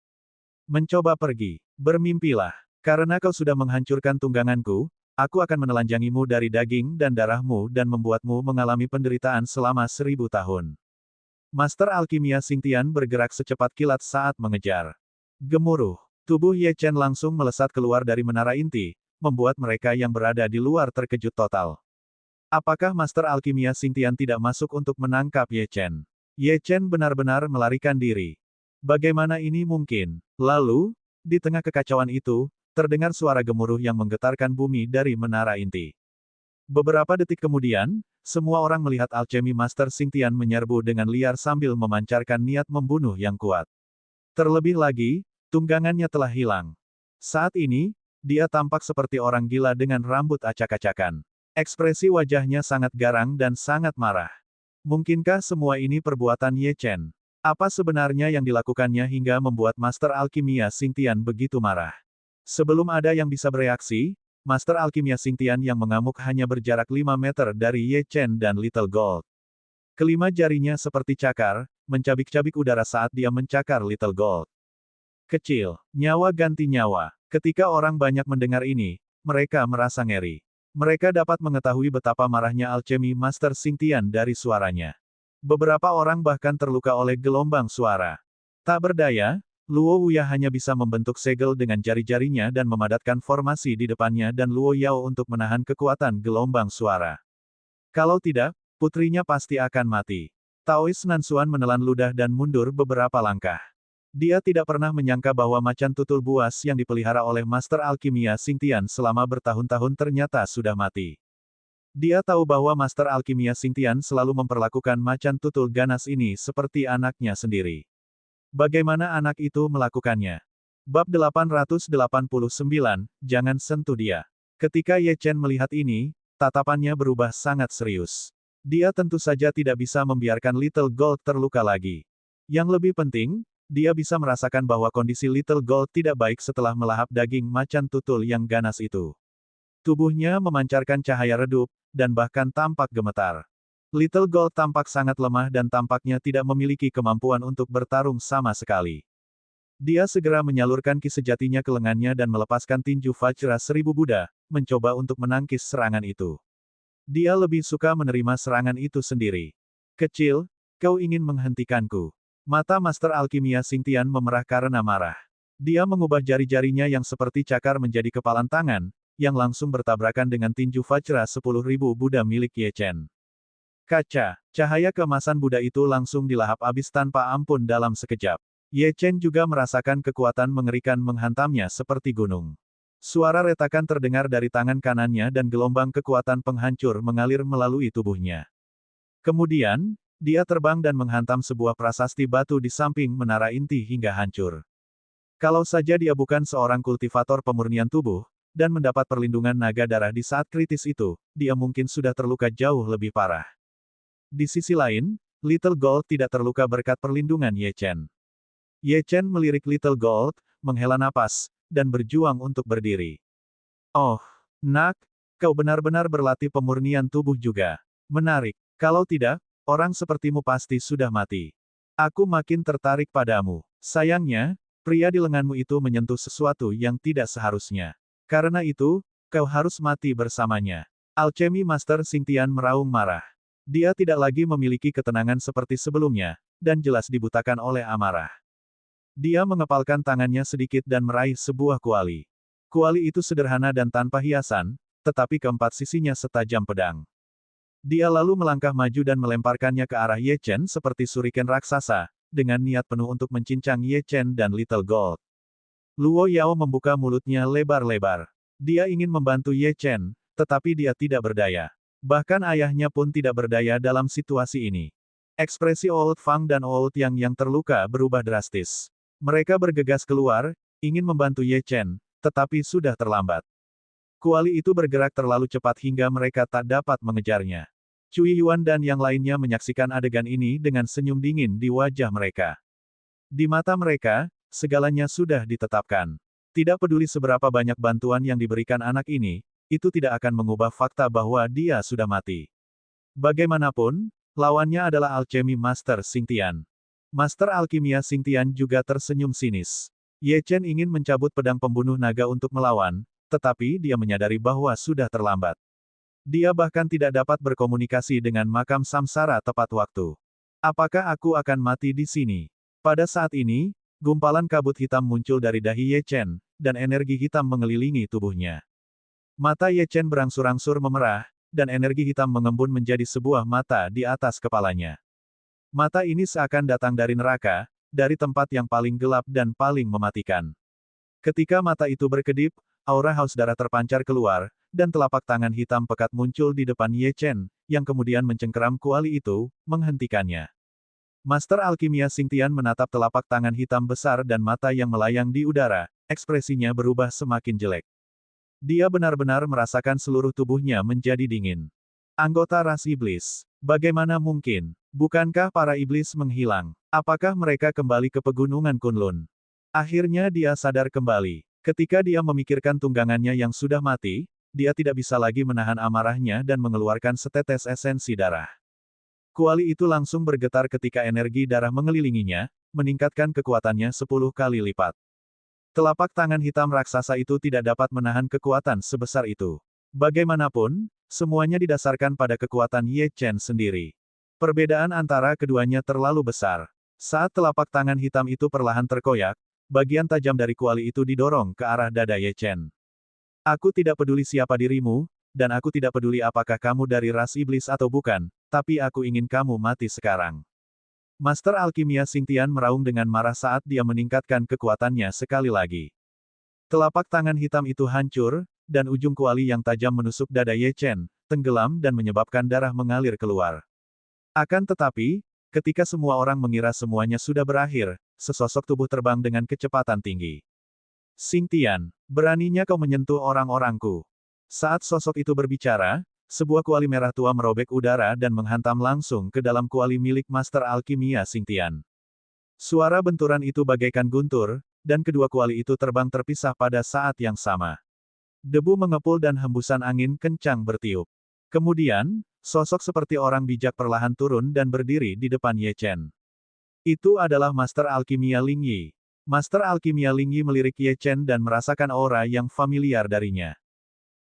Mencoba pergi. Bermimpilah. Karena kau sudah menghancurkan tungganganku, aku akan menelanjangimu dari daging dan darahmu dan membuatmu mengalami penderitaan selama 1000 tahun. Master Alkimia Xingtian bergerak secepat kilat saat mengejar. Gemuruh. Tubuh Ye Chen langsung melesat keluar dari menara inti, membuat mereka yang berada di luar terkejut total. Apakah Master Alkimia Xingtian tidak masuk untuk menangkap Ye Chen? Ye Chen benar-benar melarikan diri. Bagaimana ini mungkin? Lalu, di tengah kekacauan itu, terdengar suara gemuruh yang menggetarkan bumi dari menara inti. Beberapa detik kemudian, semua orang melihat alchemy Master Xingtian menyerbu dengan liar sambil memancarkan niat membunuh yang kuat. Terlebih lagi, tunggangannya telah hilang. Saat ini, dia tampak seperti orang gila dengan rambut acak-acakan. Ekspresi wajahnya sangat garang dan sangat marah. Mungkinkah semua ini perbuatan Ye Chen? Apa sebenarnya yang dilakukannya hingga membuat Master Alkimia Xingtian begitu marah? Sebelum ada yang bisa bereaksi, Master Alkimia Xingtian yang mengamuk hanya berjarak 5 meter dari Ye Chen dan Little Gold. Kelima jarinya seperti cakar, mencabik-cabik udara saat dia mencakar Little Gold. Kecil, nyawa ganti nyawa. Ketika orang banyak mendengar ini, mereka merasa ngeri. Mereka dapat mengetahui betapa marahnya alchemy Master Xingtian dari suaranya. Beberapa orang bahkan terluka oleh gelombang suara. Tak berdaya, Luo Wuya hanya bisa membentuk segel dengan jari-jarinya dan memadatkan formasi di depannya dan Luo Yao untuk menahan kekuatan gelombang suara. Kalau tidak, putrinya pasti akan mati. Taois Nansuan menelan ludah dan mundur beberapa langkah. Dia tidak pernah menyangka bahwa macan tutul buas yang dipelihara oleh Master Alkimia Xingtian selama bertahun-tahun ternyata sudah mati. Dia tahu bahwa Master Alkimia Xingtian selalu memperlakukan macan tutul ganas ini seperti anaknya sendiri. Bagaimana anak itu melakukannya? Bab 889, jangan sentuh dia. Ketika Ye Chen melihat ini, tatapannya berubah sangat serius. Dia tentu saja tidak bisa membiarkan Little Gold terluka lagi. Yang lebih penting, dia bisa merasakan bahwa kondisi Little Gold tidak baik setelah melahap daging macan tutul yang ganas itu. Tubuhnya memancarkan cahaya redup, dan bahkan tampak gemetar. Little Gold tampak sangat lemah dan tampaknya tidak memiliki kemampuan untuk bertarung sama sekali. Dia segera menyalurkan ki sejatinya ke lengannya dan melepaskan tinju Vajra 1000 Buddha, mencoba untuk menangkis serangan itu. Dia lebih suka menerima serangan itu sendiri. Kecil, kau ingin menghentikanku. Mata Master Alkimia Xingtian memerah karena marah. Dia mengubah jari-jarinya yang seperti cakar menjadi kepalan tangan, yang langsung bertabrakan dengan tinju Vajra 10.000 Buddha milik Ye Chen. Kaca, cahaya keemasan Buddha itu langsung dilahap habis tanpa ampun dalam sekejap. Ye Chen juga merasakan kekuatan mengerikan menghantamnya seperti gunung. Suara retakan terdengar dari tangan kanannya dan gelombang kekuatan penghancur mengalir melalui tubuhnya. Kemudian, dia terbang dan menghantam sebuah prasasti batu di samping menara inti hingga hancur. Kalau saja dia bukan seorang kultivator pemurnian tubuh, dan mendapat perlindungan naga darah di saat kritis itu, dia mungkin sudah terluka jauh lebih parah. Di sisi lain, Little Gold tidak terluka berkat perlindungan Ye Chen. Ye Chen melirik Little Gold, menghela napas, dan berjuang untuk berdiri. Oh, nak, kau benar-benar berlatih pemurnian tubuh juga. Menarik. Kalau tidak, orang sepertimu pasti sudah mati. Aku makin tertarik padamu. Sayangnya, pria di lenganmu itu menyentuh sesuatu yang tidak seharusnya. Karena itu, kau harus mati bersamanya. Alchemy Master Xingtian meraung marah. Dia tidak lagi memiliki ketenangan seperti sebelumnya, dan jelas dibutakan oleh amarah. Dia mengepalkan tangannya sedikit dan meraih sebuah kuali. Kuali itu sederhana dan tanpa hiasan, tetapi keempat sisinya setajam pedang. Dia lalu melangkah maju dan melemparkannya ke arah Ye Chen seperti suriken raksasa, dengan niat penuh untuk mencincang Ye Chen dan Little Gold. Luo Yao membuka mulutnya lebar-lebar. Dia ingin membantu Ye Chen, tetapi dia tidak berdaya. Bahkan ayahnya pun tidak berdaya dalam situasi ini. Ekspresi Old Fang dan Old Yang yang terluka berubah drastis. Mereka bergegas keluar, ingin membantu Ye Chen, tetapi sudah terlambat. Kuali itu bergerak terlalu cepat hingga mereka tak dapat mengejarnya. Cui Yuan dan yang lainnya menyaksikan adegan ini dengan senyum dingin di wajah mereka. Di mata mereka, segalanya sudah ditetapkan. Tidak peduli seberapa banyak bantuan yang diberikan anak ini, itu tidak akan mengubah fakta bahwa dia sudah mati. Bagaimanapun, lawannya adalah Alchemy Master Xingtian. Master Alkimia Xingtian juga tersenyum sinis. Ye Chen ingin mencabut pedang pembunuh naga untuk melawan, tetapi dia menyadari bahwa sudah terlambat. Dia bahkan tidak dapat berkomunikasi dengan makam samsara tepat waktu. Apakah aku akan mati di sini? Pada saat ini, gumpalan kabut hitam muncul dari dahi Ye Chen, dan energi hitam mengelilingi tubuhnya. Mata Ye Chen berangsur-angsur memerah, dan energi hitam mengembun menjadi sebuah mata di atas kepalanya. Mata ini seakan datang dari neraka, dari tempat yang paling gelap dan paling mematikan. Ketika mata itu berkedip, aura haus darah terpancar keluar, dan telapak tangan hitam pekat muncul di depan Ye Chen, yang kemudian mencengkeram kuali itu, menghentikannya. Master Alkimia Xingtian menatap telapak tangan hitam besar dan mata yang melayang di udara, ekspresinya berubah semakin jelek. Dia benar-benar merasakan seluruh tubuhnya menjadi dingin. Anggota ras iblis. Bagaimana mungkin? Bukankah para iblis menghilang? Apakah mereka kembali ke pegunungan Kunlun? Akhirnya dia sadar kembali. Ketika dia memikirkan tunggangannya yang sudah mati, dia tidak bisa lagi menahan amarahnya dan mengeluarkan setetes esensi darah. Kuali itu langsung bergetar ketika energi darah mengelilinginya, meningkatkan kekuatannya 10 kali lipat. Telapak tangan hitam raksasa itu tidak dapat menahan kekuatan sebesar itu. Bagaimanapun, semuanya didasarkan pada kekuatan Ye Chen sendiri. Perbedaan antara keduanya terlalu besar. Saat telapak tangan hitam itu perlahan terkoyak, bagian tajam dari kuali itu didorong ke arah dada Ye Chen. Aku tidak peduli siapa dirimu, dan aku tidak peduli apakah kamu dari ras iblis atau bukan, tapi aku ingin kamu mati sekarang. Master Alkimia Xingtian meraung dengan marah saat dia meningkatkan kekuatannya sekali lagi. Telapak tangan hitam itu hancur, dan ujung kuali yang tajam menusuk dada Ye Chen, tenggelam dan menyebabkan darah mengalir keluar. Akan tetapi, ketika semua orang mengira semuanya sudah berakhir, sesosok tubuh terbang dengan kecepatan tinggi. Xingtian, beraninya kau menyentuh orang-orangku. Saat sosok itu berbicara, sebuah kuali merah tua merobek udara dan menghantam langsung ke dalam kuali milik Master Alkimia Xingtian. Suara benturan itu bagaikan guntur, dan kedua kuali itu terbang terpisah pada saat yang sama. Debu mengepul dan hembusan angin kencang bertiup. Kemudian, sosok seperti orang bijak perlahan turun dan berdiri di depan Ye Chen. Itu adalah Master Alkimia Ling Yi. Master Alkimia Ling Yi melirik Ye Chen dan merasakan aura yang familiar darinya.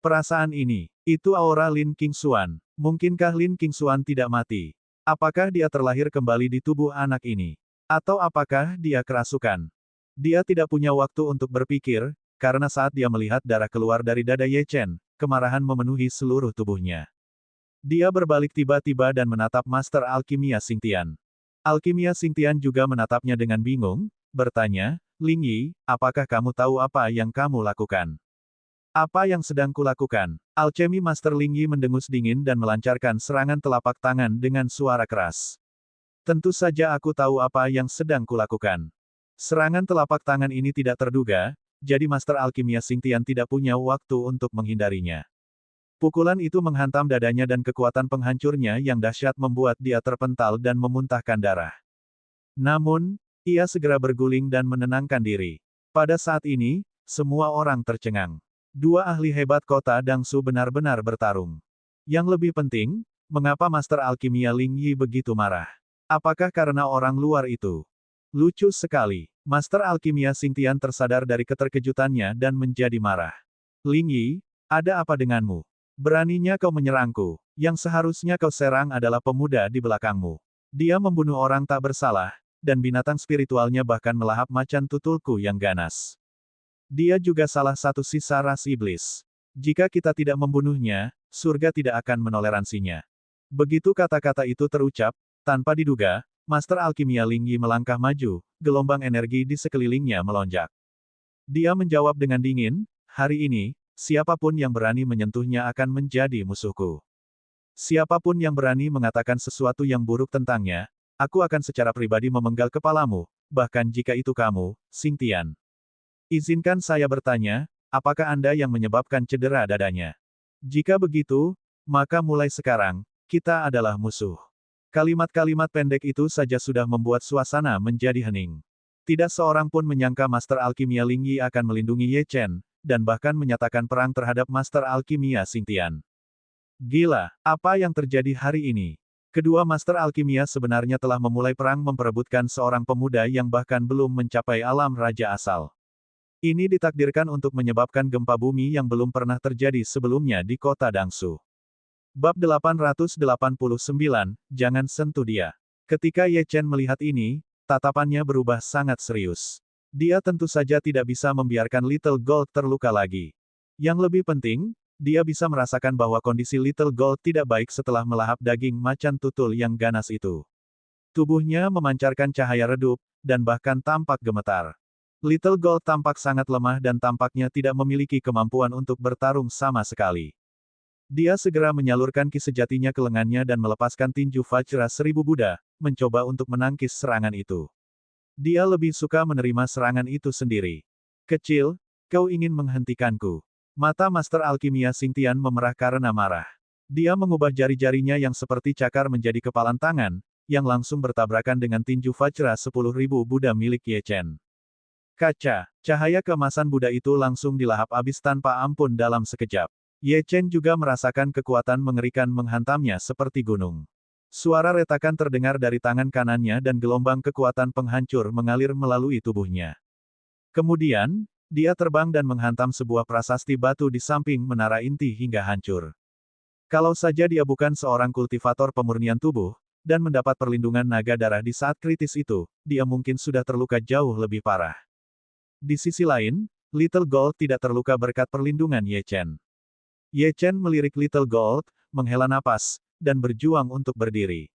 Perasaan ini, itu aura Lin Qingxuan. Mungkinkah Lin Qingxuan tidak mati? Apakah dia terlahir kembali di tubuh anak ini? Atau apakah dia kerasukan? Dia tidak punya waktu untuk berpikir, karena saat dia melihat darah keluar dari dada Ye Chen, kemarahan memenuhi seluruh tubuhnya. Dia berbalik tiba-tiba dan menatap Master Alkimia Xingtian. Alkimia Xingtian juga menatapnya dengan bingung, bertanya, Ling Yi, apakah kamu tahu apa yang kamu lakukan? Apa yang sedang kulakukan? Alchemy Master Ling Yi mendengus dingin dan melancarkan serangan telapak tangan dengan suara keras. Tentu saja aku tahu apa yang sedang kulakukan. Serangan telapak tangan ini tidak terduga, jadi Master Alkimia Xingtian tidak punya waktu untuk menghindarinya. Pukulan itu menghantam dadanya dan kekuatan penghancurnya yang dahsyat membuat dia terpental dan memuntahkan darah. Namun, ia segera berguling dan menenangkan diri. Pada saat ini, semua orang tercengang. Dua ahli hebat kota Dangsu benar-benar bertarung. Yang lebih penting, mengapa Master Alkimia Ling Yi begitu marah? Apakah karena orang luar itu? Lucu sekali. Master Alkimia Xingtian tersadar dari keterkejutannya dan menjadi marah. Ling Yi, ada apa denganmu? Beraninya kau menyerangku. Yang seharusnya kau serang adalah pemuda di belakangmu. Dia membunuh orang tak bersalah, dan binatang spiritualnya bahkan melahap macan tutulku yang ganas. Dia juga salah satu sisa ras iblis. Jika kita tidak membunuhnya, surga tidak akan menoleransinya. Begitu kata-kata itu terucap, tanpa diduga, Master Alkimia Ling Yi melangkah maju, gelombang energi di sekelilingnya melonjak. Dia menjawab dengan dingin, hari ini, siapapun yang berani menyentuhnya akan menjadi musuhku. Siapapun yang berani mengatakan sesuatu yang buruk tentangnya, aku akan secara pribadi memenggal kepalamu, bahkan jika itu kamu, Xingtian. Izinkan saya bertanya, apakah Anda yang menyebabkan cedera dadanya? Jika begitu, maka mulai sekarang, kita adalah musuh. Kalimat-kalimat pendek itu saja sudah membuat suasana menjadi hening. Tidak seorang pun menyangka Master Alkimia Ling Yi akan melindungi Ye Chen, dan bahkan menyatakan perang terhadap Master Alkimia Xingtian. Gila, apa yang terjadi hari ini? Kedua Master Alkimia sebenarnya telah memulai perang memperebutkan seorang pemuda yang bahkan belum mencapai alam raja asal. Ini ditakdirkan untuk menyebabkan gempa bumi yang belum pernah terjadi sebelumnya di kota Dangsu. Bab 889, jangan sentuh dia. Ketika Ye Chen melihat ini, tatapannya berubah sangat serius. Dia tentu saja tidak bisa membiarkan Little Gold terluka lagi. Yang lebih penting, dia bisa merasakan bahwa kondisi Little Gold tidak baik setelah melahap daging macan tutul yang ganas itu. Tubuhnya memancarkan cahaya redup, dan bahkan tampak gemetar. Little Gold tampak sangat lemah dan tampaknya tidak memiliki kemampuan untuk bertarung sama sekali. Dia segera menyalurkan ki sejatinya ke lengannya dan melepaskan tinju Vajra 1000 Buddha, mencoba untuk menangkis serangan itu. Dia lebih suka menerima serangan itu sendiri. Kecil, kau ingin menghentikanku. Mata Master Alkimia Xingtian memerah karena marah. Dia mengubah jari-jarinya yang seperti cakar menjadi kepalan tangan, yang langsung bertabrakan dengan tinju Vajra 10.000 Buddha milik Ye Chen. Kaca, cahaya keemasan Buddha itu langsung dilahap habis tanpa ampun dalam sekejap. Ye Chen juga merasakan kekuatan mengerikan menghantamnya seperti gunung. Suara retakan terdengar dari tangan kanannya dan gelombang kekuatan penghancur mengalir melalui tubuhnya. Kemudian, dia terbang dan menghantam sebuah prasasti batu di samping menara inti hingga hancur. Kalau saja dia bukan seorang kultivator pemurnian tubuh, dan mendapat perlindungan naga darah di saat kritis itu, dia mungkin sudah terluka jauh lebih parah. Di sisi lain, Little Gold tidak terluka berkat perlindungan Ye Chen. Ye Chen melirik Little Gold, menghela napas, dan berjuang untuk berdiri.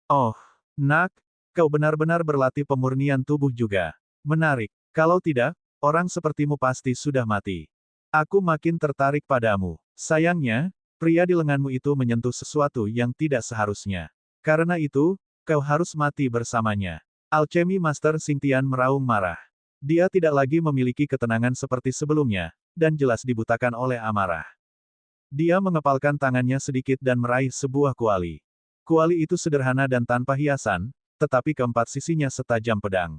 Oh, nak, kau benar-benar berlatih pemurnian tubuh juga. Menarik. Kalau tidak, orang sepertimu pasti sudah mati. Aku makin tertarik padamu. Sayangnya, pria di lenganmu itu menyentuh sesuatu yang tidak seharusnya. Karena itu, kau harus mati bersamanya. Alchemy Master Xingtian meraung marah. Dia tidak lagi memiliki ketenangan seperti sebelumnya, dan jelas dibutakan oleh amarah. Dia mengepalkan tangannya sedikit dan meraih sebuah kuali. Kuali itu sederhana dan tanpa hiasan, tetapi keempat sisinya setajam pedang.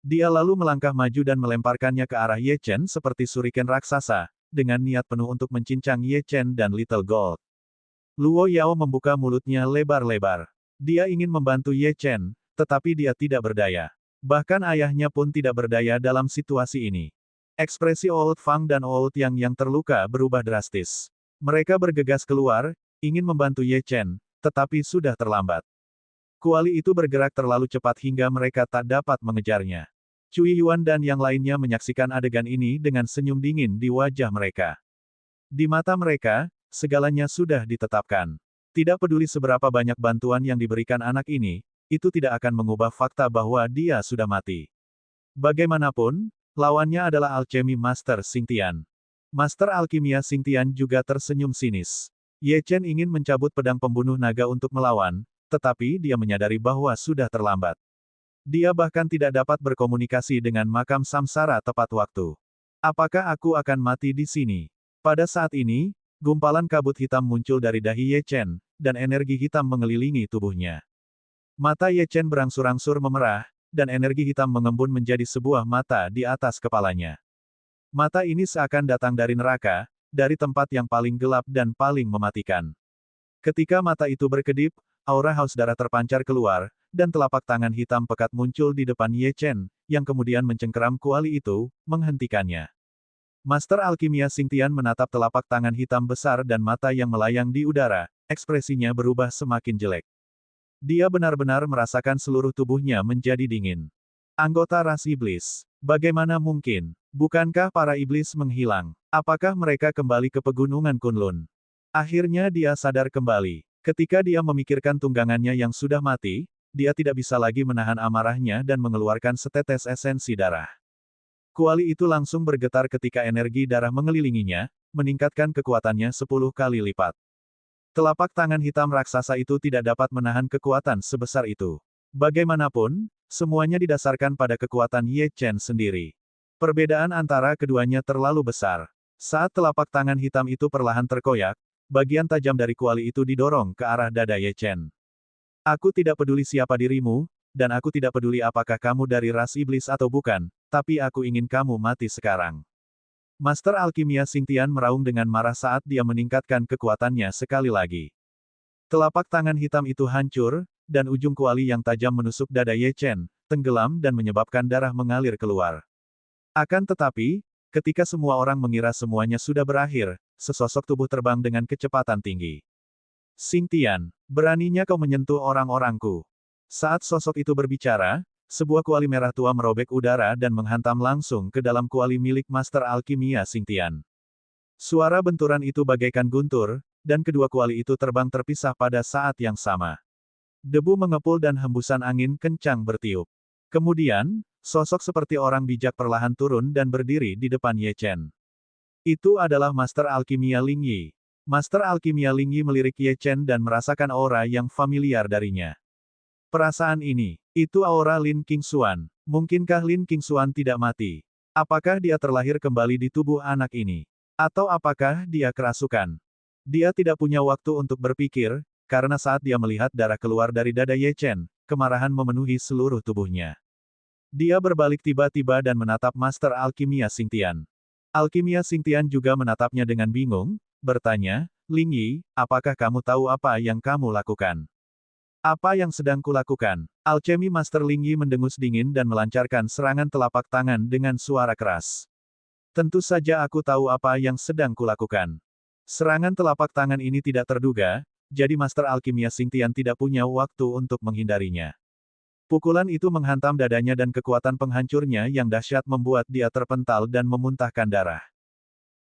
Dia lalu melangkah maju dan melemparkannya ke arah Ye Chen seperti suriken raksasa, dengan niat penuh untuk mencincang Ye Chen dan Little Gold. Luo Yao membuka mulutnya lebar-lebar. Dia ingin membantu Ye Chen, tetapi dia tidak berdaya. Bahkan ayahnya pun tidak berdaya dalam situasi ini. Ekspresi Old Fang dan Old Yang terluka berubah drastis. Mereka bergegas keluar, ingin membantu Ye Chen, tetapi sudah terlambat. Kuali itu bergerak terlalu cepat hingga mereka tak dapat mengejarnya. Cui Yuan dan yang lainnya menyaksikan adegan ini dengan senyum dingin di wajah mereka. Di mata mereka, segalanya sudah ditetapkan. Tidak peduli seberapa banyak bantuan yang diberikan anak ini, itu tidak akan mengubah fakta bahwa dia sudah mati. Bagaimanapun, lawannya adalah Alchemy Master Xingtian. Master Alkimia Xingtian juga tersenyum sinis. Ye Chen ingin mencabut pedang pembunuh naga untuk melawan, tetapi dia menyadari bahwa sudah terlambat. Dia bahkan tidak dapat berkomunikasi dengan makam samsara tepat waktu. Apakah aku akan mati di sini? Pada saat ini, gumpalan kabut hitam muncul dari dahi Ye Chen, dan energi hitam mengelilingi tubuhnya. Mata Ye Chen berangsur-angsur memerah, dan energi hitam mengembun menjadi sebuah mata di atas kepalanya. Mata ini seakan datang dari neraka, dari tempat yang paling gelap dan paling mematikan. Ketika mata itu berkedip, aura haus darah terpancar keluar, dan telapak tangan hitam pekat muncul di depan Ye Chen, yang kemudian mencengkeram kuali itu, menghentikannya. Master Alkimia Xingtian menatap telapak tangan hitam besar dan mata yang melayang di udara, ekspresinya berubah semakin jelek. Dia benar-benar merasakan seluruh tubuhnya menjadi dingin. Anggota ras iblis. Bagaimana mungkin? Bukankah para iblis menghilang? Apakah mereka kembali ke pegunungan Kunlun? Akhirnya dia sadar kembali. Ketika dia memikirkan tunggangannya yang sudah mati, dia tidak bisa lagi menahan amarahnya dan mengeluarkan setetes esensi darah. Kuali itu langsung bergetar ketika energi darah mengelilinginya, meningkatkan kekuatannya 10 kali lipat. Telapak tangan hitam raksasa itu tidak dapat menahan kekuatan sebesar itu. Bagaimanapun, semuanya didasarkan pada kekuatan Ye Chen sendiri. Perbedaan antara keduanya terlalu besar. Saat telapak tangan hitam itu perlahan terkoyak, bagian tajam dari kuali itu didorong ke arah dada Ye Chen. Aku tidak peduli siapa dirimu, dan aku tidak peduli apakah kamu dari ras iblis atau bukan, tapi aku ingin kamu mati sekarang. Master Alkimia Xingtian meraung dengan marah saat dia meningkatkan kekuatannya sekali lagi. Telapak tangan hitam itu hancur, dan ujung kuali yang tajam menusuk dada Ye Chen, tenggelam dan menyebabkan darah mengalir keluar. Akan tetapi, ketika semua orang mengira semuanya sudah berakhir, sesosok tubuh terbang dengan kecepatan tinggi. Xingtian, beraninya kau menyentuh orang-orangku. Saat sosok itu berbicara, sebuah kuali merah tua merobek udara dan menghantam langsung ke dalam kuali milik Master Alkimia Xingtian. Suara benturan itu bagaikan guntur, dan kedua kuali itu terbang terpisah pada saat yang sama. Debu mengepul dan hembusan angin kencang bertiup. Kemudian, sosok seperti orang bijak perlahan turun dan berdiri di depan Ye Chen. Itu adalah Master Alkimia Ling Yi. Master Alkimia Ling Yi melirik Ye Chen dan merasakan aura yang familiar darinya. Perasaan ini, itu aura Lin Qingxuan. Mungkinkah Lin Qingxuan tidak mati? Apakah dia terlahir kembali di tubuh anak ini? Atau apakah dia kerasukan? Dia tidak punya waktu untuk berpikir, karena saat dia melihat darah keluar dari dada Ye Chen, kemarahan memenuhi seluruh tubuhnya. Dia berbalik tiba-tiba dan menatap Master Alkimia Xingtian. Alkimia Xingtian juga menatapnya dengan bingung, bertanya, Ling Yi, apakah kamu tahu apa yang kamu lakukan? Apa yang sedang kulakukan? Alchemy Master Ling Yi mendengus dingin dan melancarkan serangan telapak tangan dengan suara keras. Tentu saja aku tahu apa yang sedang kulakukan. Serangan telapak tangan ini tidak terduga, jadi Master Alkimia Xingtian tidak punya waktu untuk menghindarinya. Pukulan itu menghantam dadanya dan kekuatan penghancurnya yang dahsyat membuat dia terpental dan memuntahkan darah.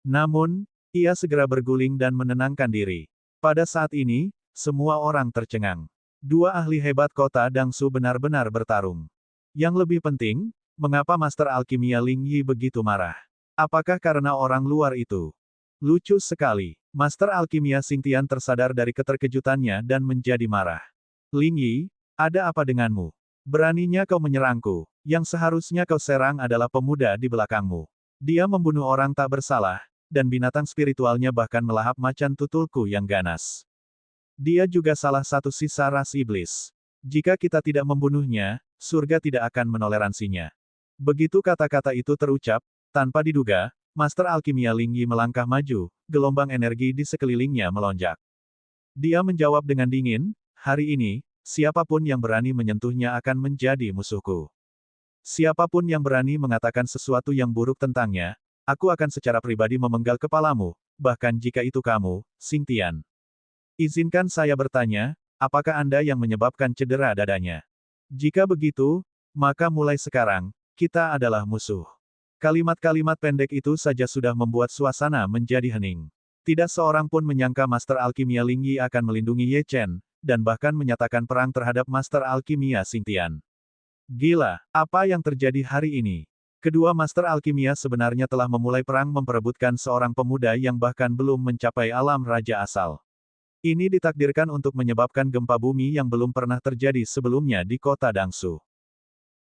Namun, ia segera berguling dan menenangkan diri. Pada saat ini, semua orang tercengang. Dua ahli hebat kota Dangsu benar-benar bertarung. Yang lebih penting, mengapa Master Alkimia Ling Yi begitu marah? Apakah karena orang luar itu? Lucu sekali. Master Alkimia Xingtian tersadar dari keterkejutannya dan menjadi marah. Ling Yi, ada apa denganmu? Beraninya kau menyerangku. Yang seharusnya kau serang adalah pemuda di belakangmu. Dia membunuh orang tak bersalah, dan binatang spiritualnya bahkan melahap macan tutulku yang ganas. Dia juga salah satu sisa ras iblis. Jika kita tidak membunuhnya, surga tidak akan menoleransinya. Begitu kata-kata itu terucap, tanpa diduga, Master Alkimia Ling Yi melangkah maju, gelombang energi di sekelilingnya melonjak. Dia menjawab dengan dingin, hari ini, siapapun yang berani menyentuhnya akan menjadi musuhku. Siapapun yang berani mengatakan sesuatu yang buruk tentangnya, aku akan secara pribadi memenggal kepalamu, bahkan jika itu kamu, Xingtian. Izinkan saya bertanya, apakah Anda yang menyebabkan cedera dadanya? Jika begitu, maka mulai sekarang, kita adalah musuh. Kalimat-kalimat pendek itu saja sudah membuat suasana menjadi hening. Tidak seorang pun menyangka Master Alkimia Ling Yi akan melindungi Ye Chen, dan bahkan menyatakan perang terhadap Master Alkimia Xingtian. Gila, apa yang terjadi hari ini? Kedua Master Alkimia sebenarnya telah memulai perang memperebutkan seorang pemuda yang bahkan belum mencapai alam raja asal. Ini ditakdirkan untuk menyebabkan gempa bumi yang belum pernah terjadi sebelumnya di kota Dangsu.